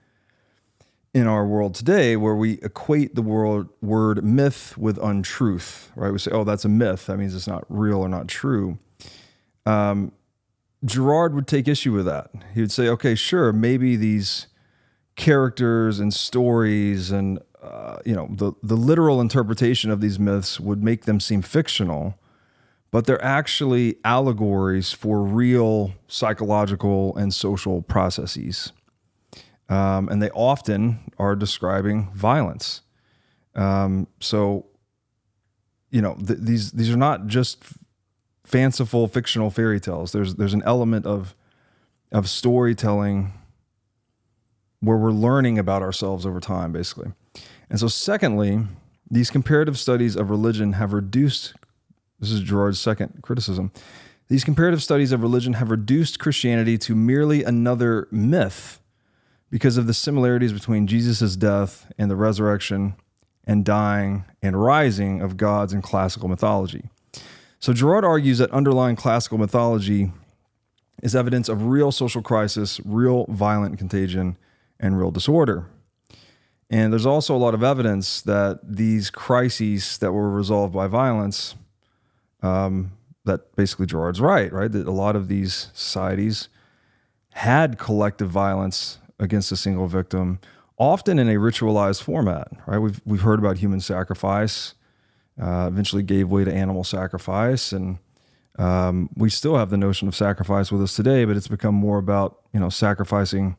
in our world today, where we equate the word myth with untruth, right? We say, oh, that's a myth. That means it's not real or not true. Girard would take issue with that. He would say, okay, sure, maybe these characters and stories and the literal interpretation of these myths would make them seem fictional, but they're actually allegories for real psychological and social processes. And they often are describing violence. These are not just fanciful fictional fairy tales. There's an element of storytelling where we're learning about ourselves over time, basically. And so secondly, these comparative studies of religion have reduced, this is Girard's second criticism, these comparative studies of religion have reduced Christianity to merely another myth because of the similarities between Jesus' death and the resurrection and dying and rising of gods in classical mythology. So Girard argues that underlying classical mythology is evidence of real social crisis, real violent contagion, and real disorder. And there's also a lot of evidence that these crises that were resolved by violence, that basically Girard's right? That a lot of these societies had collective violence against a single victim, often in a ritualized format, right? We've heard about human sacrifice, eventually gave way to animal sacrifice, and We still have the notion of sacrifice with us today, but it's become more about, sacrificing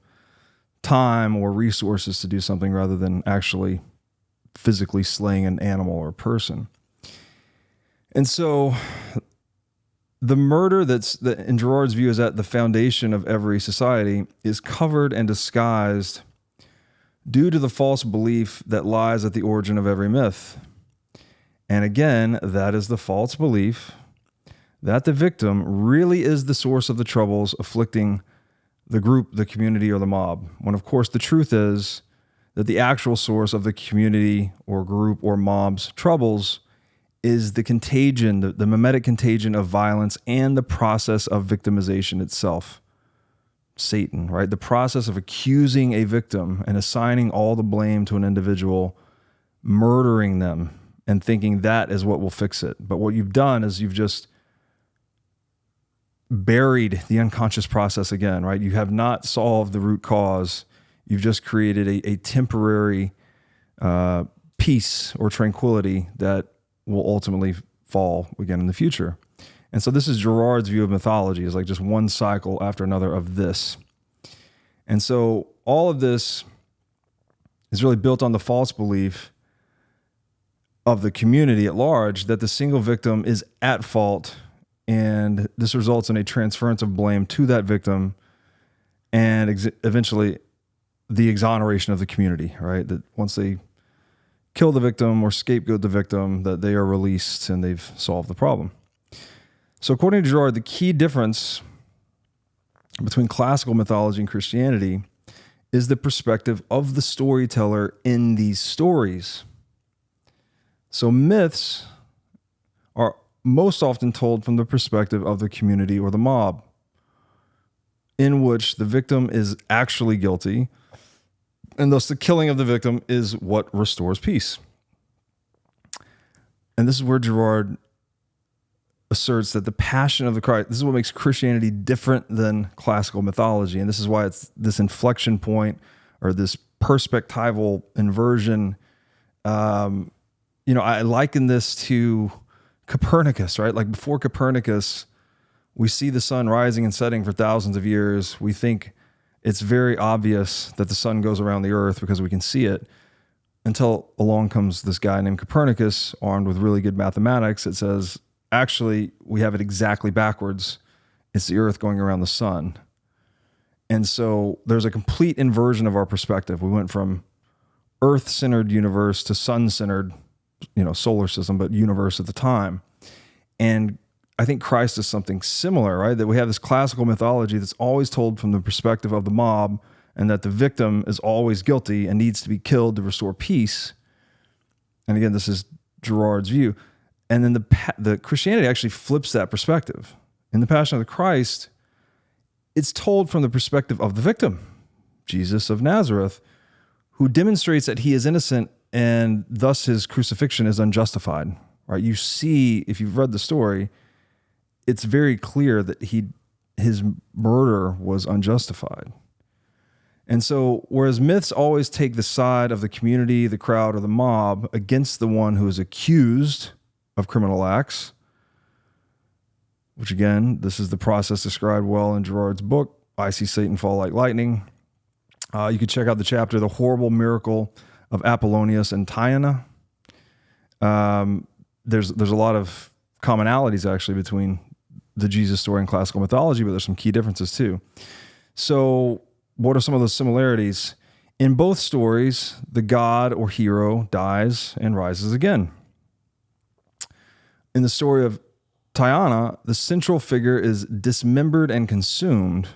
time or resources to do something rather than actually physically slaying an animal or person. And so the murder that in Girard's view is at the foundation of every society is covered and disguised due to the false belief that lies at the origin of every myth. And again, that is the false belief that the victim really is the source of the troubles afflicting the group, the community, or the mob. When, of course, the truth is that the actual source of the community or group or mob's troubles is the contagion, the mimetic contagion of violence and the process of victimization itself. Satan, right? The process of accusing a victim and assigning all the blame to an individual, murdering them, and thinking that is what will fix it. But what you've done is you've just buried the unconscious process again, right? You have not solved the root cause. You've just created a temporary peace or tranquility that will ultimately fall again in the future. And so this is Girard's view of mythology, is like just one cycle after another of this. And so all of this is really built on the false belief of the community at large that the single victim is at fault, and this results in a transference of blame to that victim and eventually the exoneration of the community, right? That once they kill the victim or scapegoat the victim, that they are released and they've solved the problem. So according to Girard, the key difference between classical mythology and Christianity is the perspective of the storyteller in these stories. So myths are most often told from the perspective of the community or the mob, in which the victim is actually guilty, and thus the killing of the victim is what restores peace. And this is where Girard asserts that the passion of the Christ, this is what makes Christianity different than classical mythology. And this is why it's this inflection point or this perspectival inversion. I liken this to Copernicus, right? Like before Copernicus, we see the sun rising and setting for thousands of years. We think it's very obvious that the sun goes around the earth because we can see it, until along comes this guy named Copernicus, armed with really good mathematics. It says, actually, we have it exactly backwards. It's the earth going around the sun. And so there's a complete inversion of our perspective. We went from earth-centered universe to sun-centered, solar system, but universe at the time. And I think Christ is something similar, right? That we have this classical mythology that's always told from the perspective of the mob, and that the victim is always guilty and needs to be killed to restore peace. And again, this is Girard's view. And then the Christianity actually flips that perspective. In the Passion of the Christ, it's told from the perspective of the victim, Jesus of Nazareth, who demonstrates that he is innocent and thus his crucifixion is unjustified, right? You see, if you've read the story, it's very clear that his murder was unjustified. And so, whereas myths always take the side of the community, the crowd, or the mob against the one who is accused of criminal acts, which again, this is the process described well in Girard's book, I See Satan Fall Like Lightning. You could check out the chapter, The Horrible Miracle of Apollonius and Tyana. There's a lot of commonalities actually between the Jesus story and classical mythology, but there's some key differences too. So what are some of those similarities? In both stories, the god or hero dies and rises again. In the story of Tyana, the central figure is dismembered and consumed,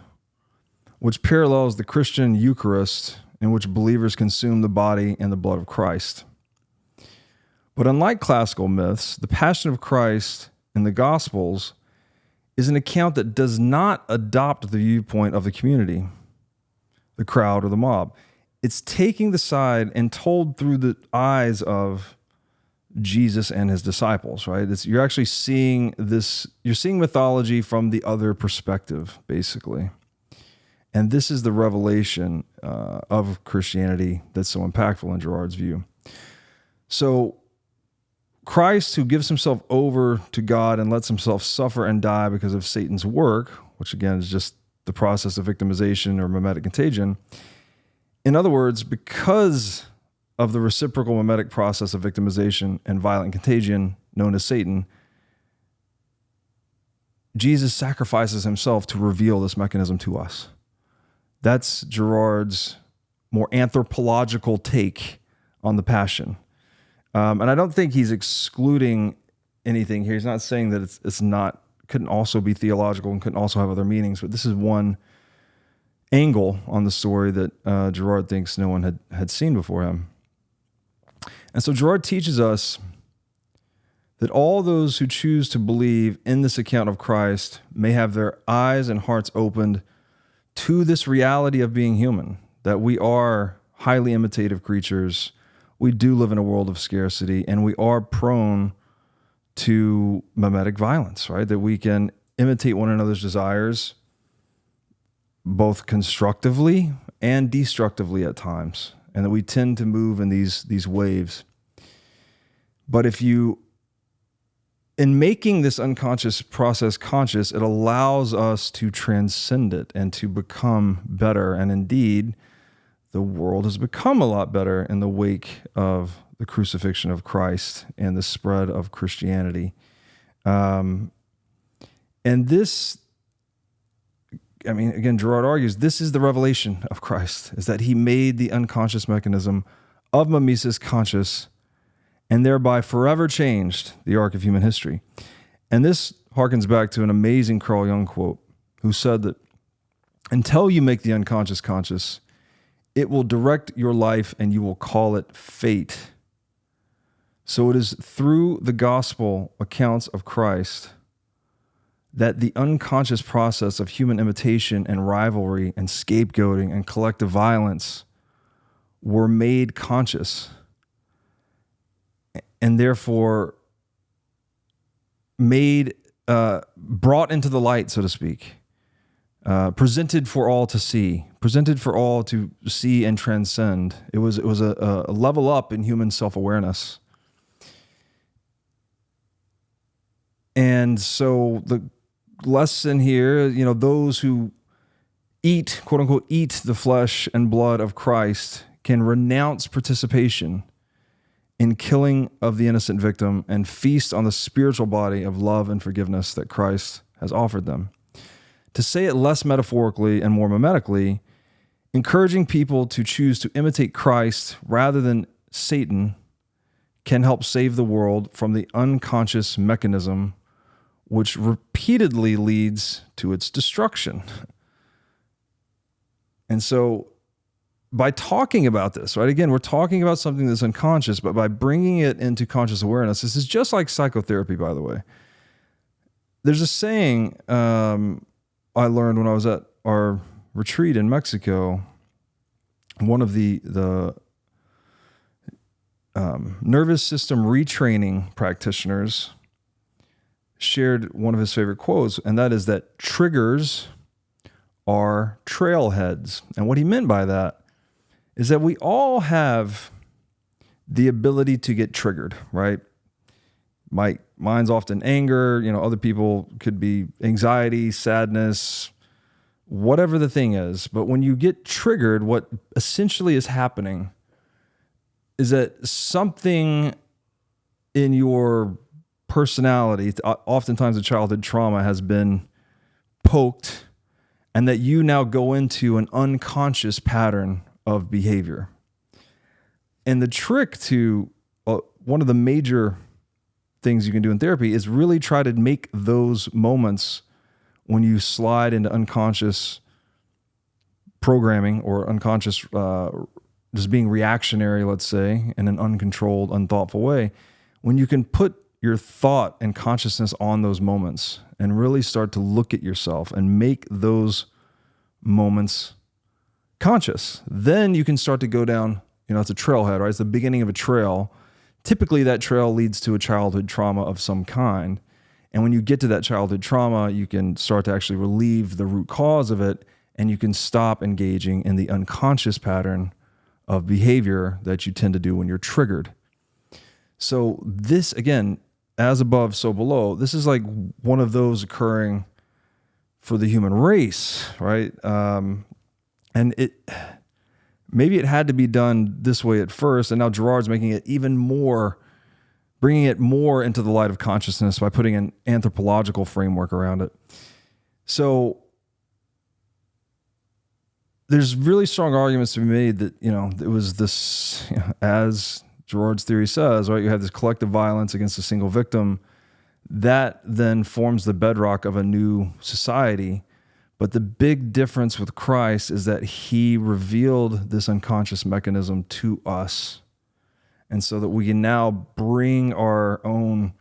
which parallels the Christian Eucharist, in which believers consume the body and the blood of Christ. But unlike classical myths, the Passion of Christ in the Gospels is an account that does not adopt the viewpoint of the community, the crowd, or the mob. It's taking the side and told through the eyes of Jesus and his disciples, right? You're actually seeing this, you're seeing mythology from the other perspective, basically. And this is the revelation of Christianity that's so impactful in Girard's view. So Christ, who gives himself over to God and lets himself suffer and die because of Satan's work, which again is just the process of victimization or mimetic contagion. In other words, because of the reciprocal mimetic process of victimization and violent contagion known as Satan, Jesus sacrifices himself to reveal this mechanism to us. That's Girard's more anthropological take on the passion. And I don't think he's excluding anything here. He's not saying that it's not, couldn't also be theological and couldn't also have other meanings, but this is one angle on the story that Girard thinks no one had seen before him. And so Girard teaches us that all those who choose to believe in this account of Christ may have their eyes and hearts opened to this reality of being human, that we are highly imitative creatures. We do live in a world of scarcity, and we are prone to mimetic violence, right? That we can imitate one another's desires both constructively and destructively at times, and that we tend to move in these waves. But in making this unconscious process conscious, it allows us to transcend it and to become better. And indeed, the world has become a lot better in the wake of the crucifixion of Christ and the spread of Christianity. And this, I mean, again, Girard argues, this is the revelation of Christ, is that he made the unconscious mechanism of mimesis conscious and thereby forever changed the arc of human history. And this harkens back to an amazing Carl Jung quote, who said that until you make the unconscious conscious, it will direct your life and you will call it fate. So it is through the gospel accounts of Christ that the unconscious process of human imitation and rivalry and scapegoating and collective violence were made conscious, and therefore brought into the light, so to speak, presented for all to see and transcend. It was a level up in human self-awareness. And so the lesson here, those who eat, quote unquote, eat the flesh and blood of Christ can renounce participation in killing of the innocent victim and feast on the spiritual body of love and forgiveness that Christ has offered them. To say it less metaphorically and more mimetically, encouraging people to choose to imitate Christ rather than Satan can help save the world from the unconscious mechanism which repeatedly leads to its destruction. And so by talking about this, right, again, we're talking about something that's unconscious, but by bringing it into conscious awareness, this is just like psychotherapy, by the way. There's a saying I learned when I was at our retreat in Mexico. One of the nervous system retraining practitioners shared one of his favorite quotes, and that is that triggers are trailheads. And what he meant by that is that we all have the ability to get triggered, right? Mine's often anger, other people could be anxiety, sadness, whatever the thing is. But when you get triggered, what essentially is happening is that something in your personality, oftentimes a childhood trauma, has been poked, and that you now go into an unconscious pattern of behavior. And the trick to one of the major things you can do in therapy is really try to make those moments when you slide into unconscious programming or unconscious just being reactionary, let's say, in an uncontrolled, unthoughtful way, when you can put your thought and consciousness on those moments and really start to look at yourself and make those moments conscious, then you can start to go down, it's a trailhead, right? It's the beginning of a trail. Typically that trail leads to a childhood trauma of some kind. And when you get to that childhood trauma, you can start to actually relieve the root cause of it, and you can stop engaging in the unconscious pattern of behavior that you tend to do when you're triggered. So this, again, as above, so below, this is like one of those occurring for the human race, right? And maybe it had to be done this way at first, and now Girard's making it even more, bringing it more into the light of consciousness by putting an anthropological framework around it. So there's really strong arguments to be made that, it was this, as Girard's theory says, right? You have this collective violence against a single victim that then forms the bedrock of a new society. But the big difference with Christ is that he revealed this unconscious mechanism to us. And so that we can now bring our own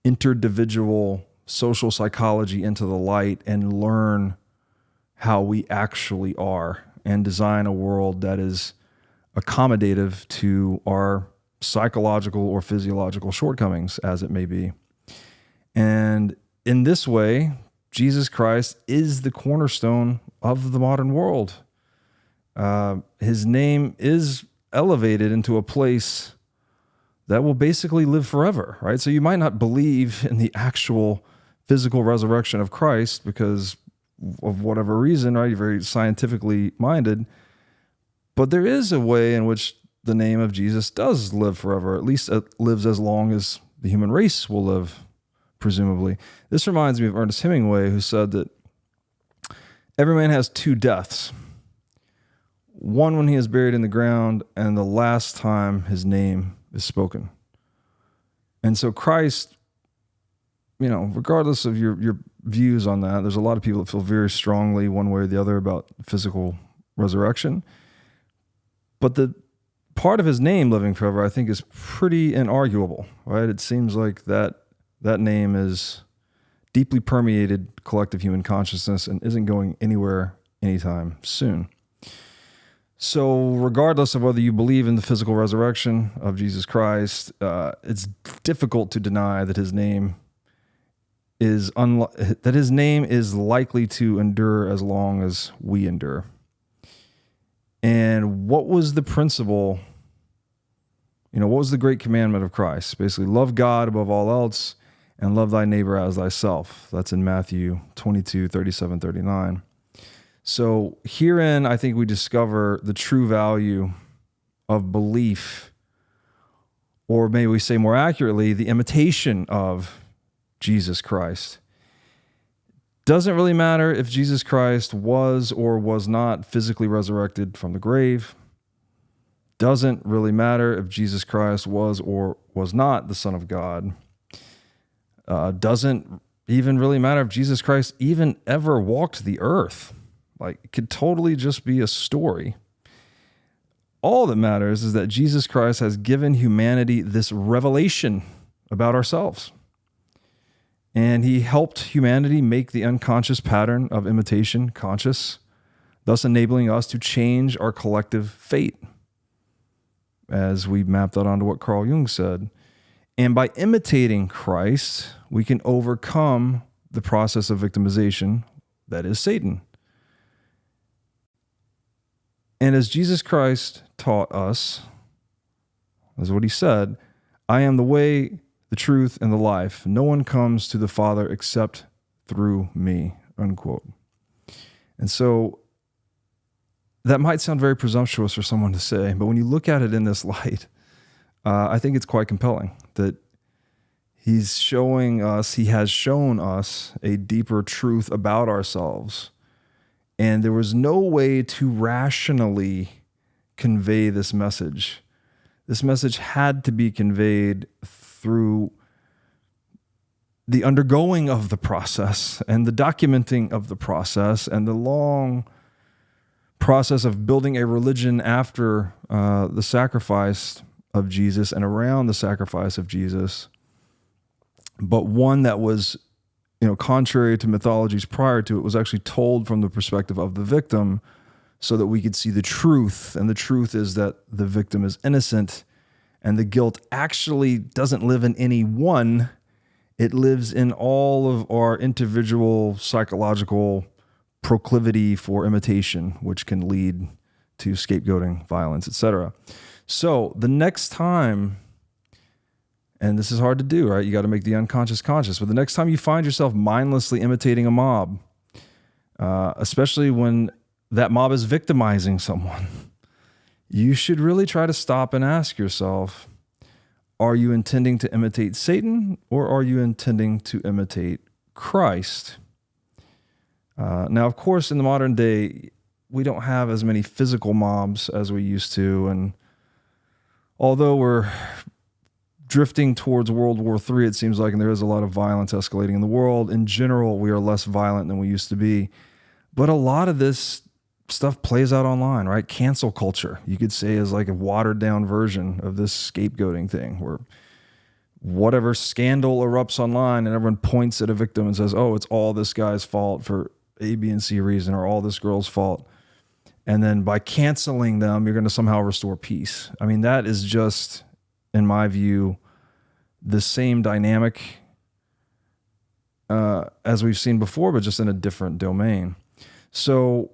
interdividual social psychology into the light and learn how we actually are and design a world that is accommodative to our psychological or physiological shortcomings, as it may be. And in this way, Jesus Christ is the cornerstone of the modern world. His name is elevated into a place that will basically live forever, right? So you might not believe in the actual physical resurrection of Christ because of whatever reason, right? You're very scientifically minded, but there is a way in which the name of Jesus does live forever. At least it lives as long as the human race will live, presumably. This reminds me of Ernest Hemingway, who said that every man has two deaths. One when he is buried in the ground, and the last time his name is spoken. And so Christ, regardless of your views on that, there's a lot of people that feel very strongly one way or the other about physical resurrection. But the part of his name living forever, I think, is pretty inarguable, right? It seems like that name is deeply permeated collective human consciousness and isn't going anywhere anytime soon. So regardless of whether you believe in the physical resurrection of Jesus Christ, it's difficult to deny that his name is likely to endure as long as we endure. And what was the principle? What was the great commandment of Christ? Basically, love God above all else and love thy neighbor as thyself. That's in Matthew 22, 37, 39. So herein, I think we discover the true value of belief, or may we say more accurately, the imitation of Jesus Christ. Doesn't really matter if Jesus Christ was or was not physically resurrected from the grave. Doesn't really matter if Jesus Christ was or was not the Son of God. Doesn't even really matter if Jesus Christ even ever walked the earth. Like, it could totally just be a story. All that matters is that Jesus Christ has given humanity this revelation about ourselves. And he helped humanity make the unconscious pattern of imitation conscious, thus enabling us to change our collective fate, as we mapped that onto what Carl Jung said. And by imitating Christ, we can overcome the process of victimization that is Satan. And as Jesus Christ taught us, that's what he said, I am the way, the truth, and the life. No one comes to the Father except through me, unquote. And so that might sound very presumptuous for someone to say, but when you look at it in this light, I think it's quite compelling that he has shown us a deeper truth about ourselves. And there was no way to rationally convey this message. This message had to be conveyed through the undergoing of the process and the documenting of the process and the long process of building a religion after the sacrifice of Jesus and around the sacrifice of Jesus, but one that was, contrary to mythologies prior to it, was actually told from the perspective of the victim so that we could see the truth. And the truth is that the victim is innocent and the guilt actually doesn't live in any one. It lives in all of our individual psychological proclivity for imitation, which can lead to scapegoating, violence, etc. So the next time And this is hard to do, right? You got to make the unconscious conscious. But the next time you find yourself mindlessly imitating a mob, especially when that mob is victimizing someone, you should really try to stop and ask yourself, are you intending to imitate Satan, or are you intending to imitate Christ? Now, of course, in the modern day, we don't have as many physical mobs as we used to. And although we're drifting towards World War III, it seems like, and there is a lot of violence escalating in the world, in general, we are less violent than we used to be. But a lot of this stuff plays out online, right? Cancel culture, you could say, is like a watered down version of this scapegoating thing, where whatever scandal erupts online and everyone points at a victim and says, oh, it's all this guy's fault for A, B, and C reason, or all this girl's fault. And then by canceling them, you're going to somehow restore peace. I mean, that is just, in my view, the same dynamic as we've seen before, but just in a different domain. So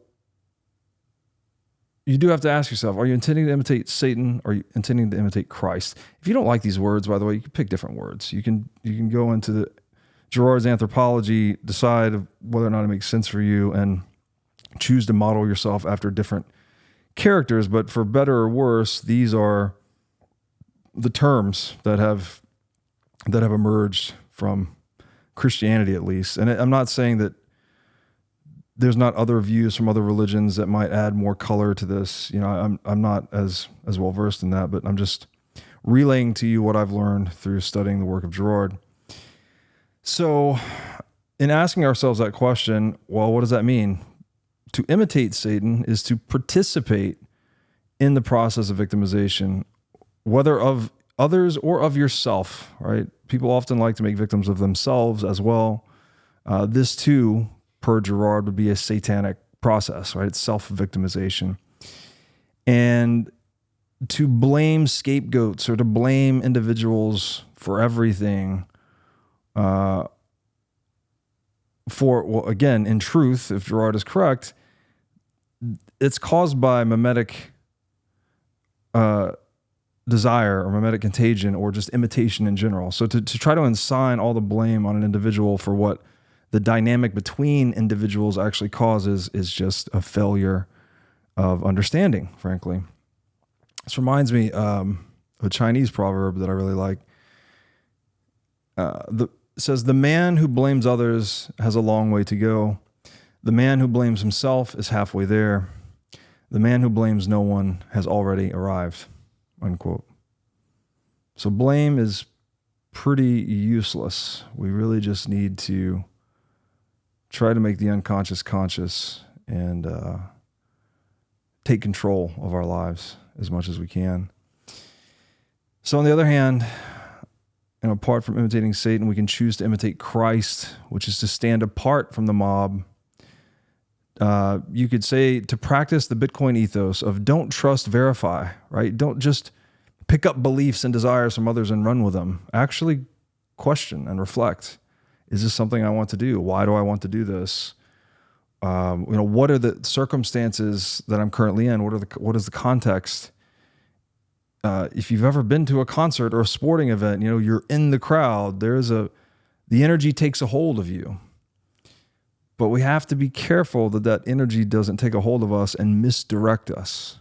you do have to ask yourself, are you intending to imitate Satan, or are you intending to imitate Christ? If you don't like these words, by the way, you can pick different words. You can go into the Girard's anthropology, decide whether or not it makes sense for you, and choose to model yourself after different characters. But for better or worse, these are the terms that have emerged from Christianity, at least. And I'm not saying that there's not other views from other religions that might add more color to this. You know, I'm not as well versed in that, but I'm just relaying to you what I've learned through studying the work of Girard. So in asking ourselves that question, well, what does that mean? To imitate Satan is to participate in the process of victimization, whether of others or of yourself, right? People often like to make victims of themselves as well. This too, per Girard, would be a satanic process, right? It's self-victimization. And to blame scapegoats or to blame individuals for everything, well, again, in truth, if Girard is correct, it's caused by mimetic desire, or mimetic contagion, or just imitation in general. So to try to assign all the blame on an individual for what the dynamic between individuals actually causes is just a failure of understanding, frankly. This reminds me of a Chinese proverb that I really like. It says, the man who blames others has a long way to go. The man who blames himself is halfway there. The man who blames no one has already arrived, unquote. So blame is pretty useless. We really just need to try to make the unconscious conscious and take control of our lives as much as we can. So on the other hand, and apart from imitating Satan, we can choose to imitate Christ, which is to stand apart from the mob. You could say to practice the Bitcoin ethos of don't trust, verify, right? Don't just pick up beliefs and desires from others and run with them. Actually question and reflect. Is this something I want to do? Why do I want to do this? What are the circumstances that I'm currently in? What is the context? If you've ever been to a concert or a sporting event, you're in the crowd. The energy takes a hold of you. But we have to be careful that energy doesn't take a hold of us and misdirect us.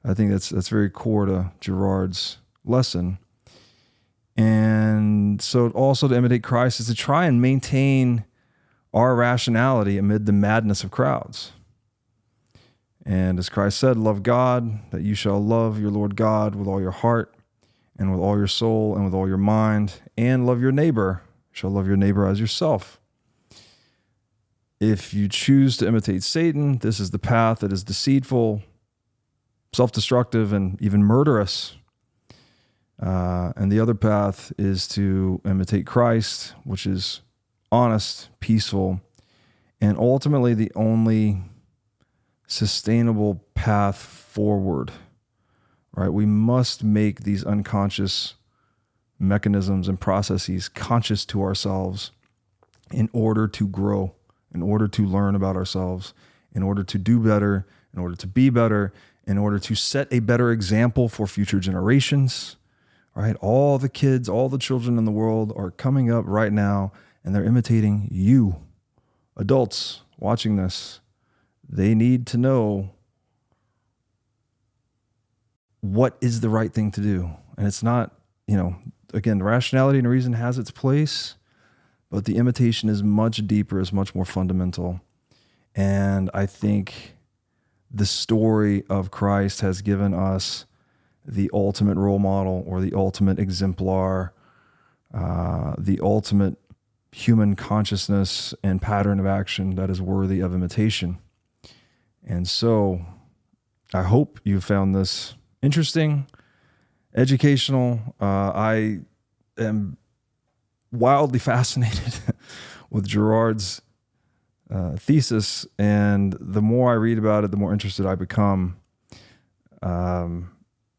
I think that's very core to Girard's lesson. And so also to imitate Christ is to try and maintain our rationality amid the madness of crowds. And as Christ said, love God, that you shall love your Lord God with all your heart and with all your soul and with all your mind, and love your neighbor, shall love your neighbor as yourself. If you choose to imitate Satan, this is the path that is deceitful, self-destructive, and even murderous. And the other path is to imitate Christ, which is honest, peaceful, and ultimately the only sustainable path forward, right? We must make these unconscious mechanisms and processes conscious to ourselves in order to grow, in order to learn about ourselves, in order to do better, in order to be better, in order to set a better example for future generations, right? All the kids, all the children in the world are coming up right now and they're imitating you. Adults watching this, they need to know what is the right thing to do. And it's not, again, rationality and reason has its place, but the imitation is much deeper, is much more fundamental. And I think the story of Christ has given us the ultimate role model or the ultimate exemplar, the ultimate human consciousness and pattern of action that is worthy of imitation. And so I hope you found this interesting, educational. I am wildly fascinated with Girard's thesis, and the more I read about it, the more interested I become.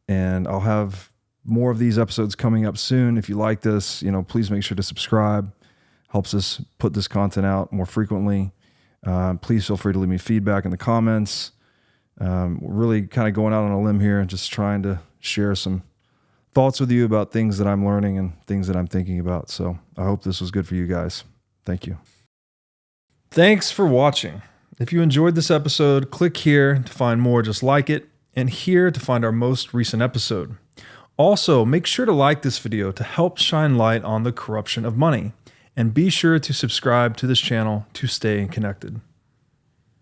And I'll have more of these episodes coming up soon. If you like this, please make sure to subscribe. Helps us put this content out more frequently. Please feel free to leave me feedback in the comments. We're really kind of going out on a limb here and just trying to share some thoughts with you about things that I'm learning and things that I'm thinking about. So I hope this was good for you guys. Thank you. Thanks for watching. If you enjoyed this episode, click here to find more just like it, and here to find our most recent episode. Also, make sure to like this video to help shine light on the corruption of money, and be sure to subscribe to this channel to stay connected.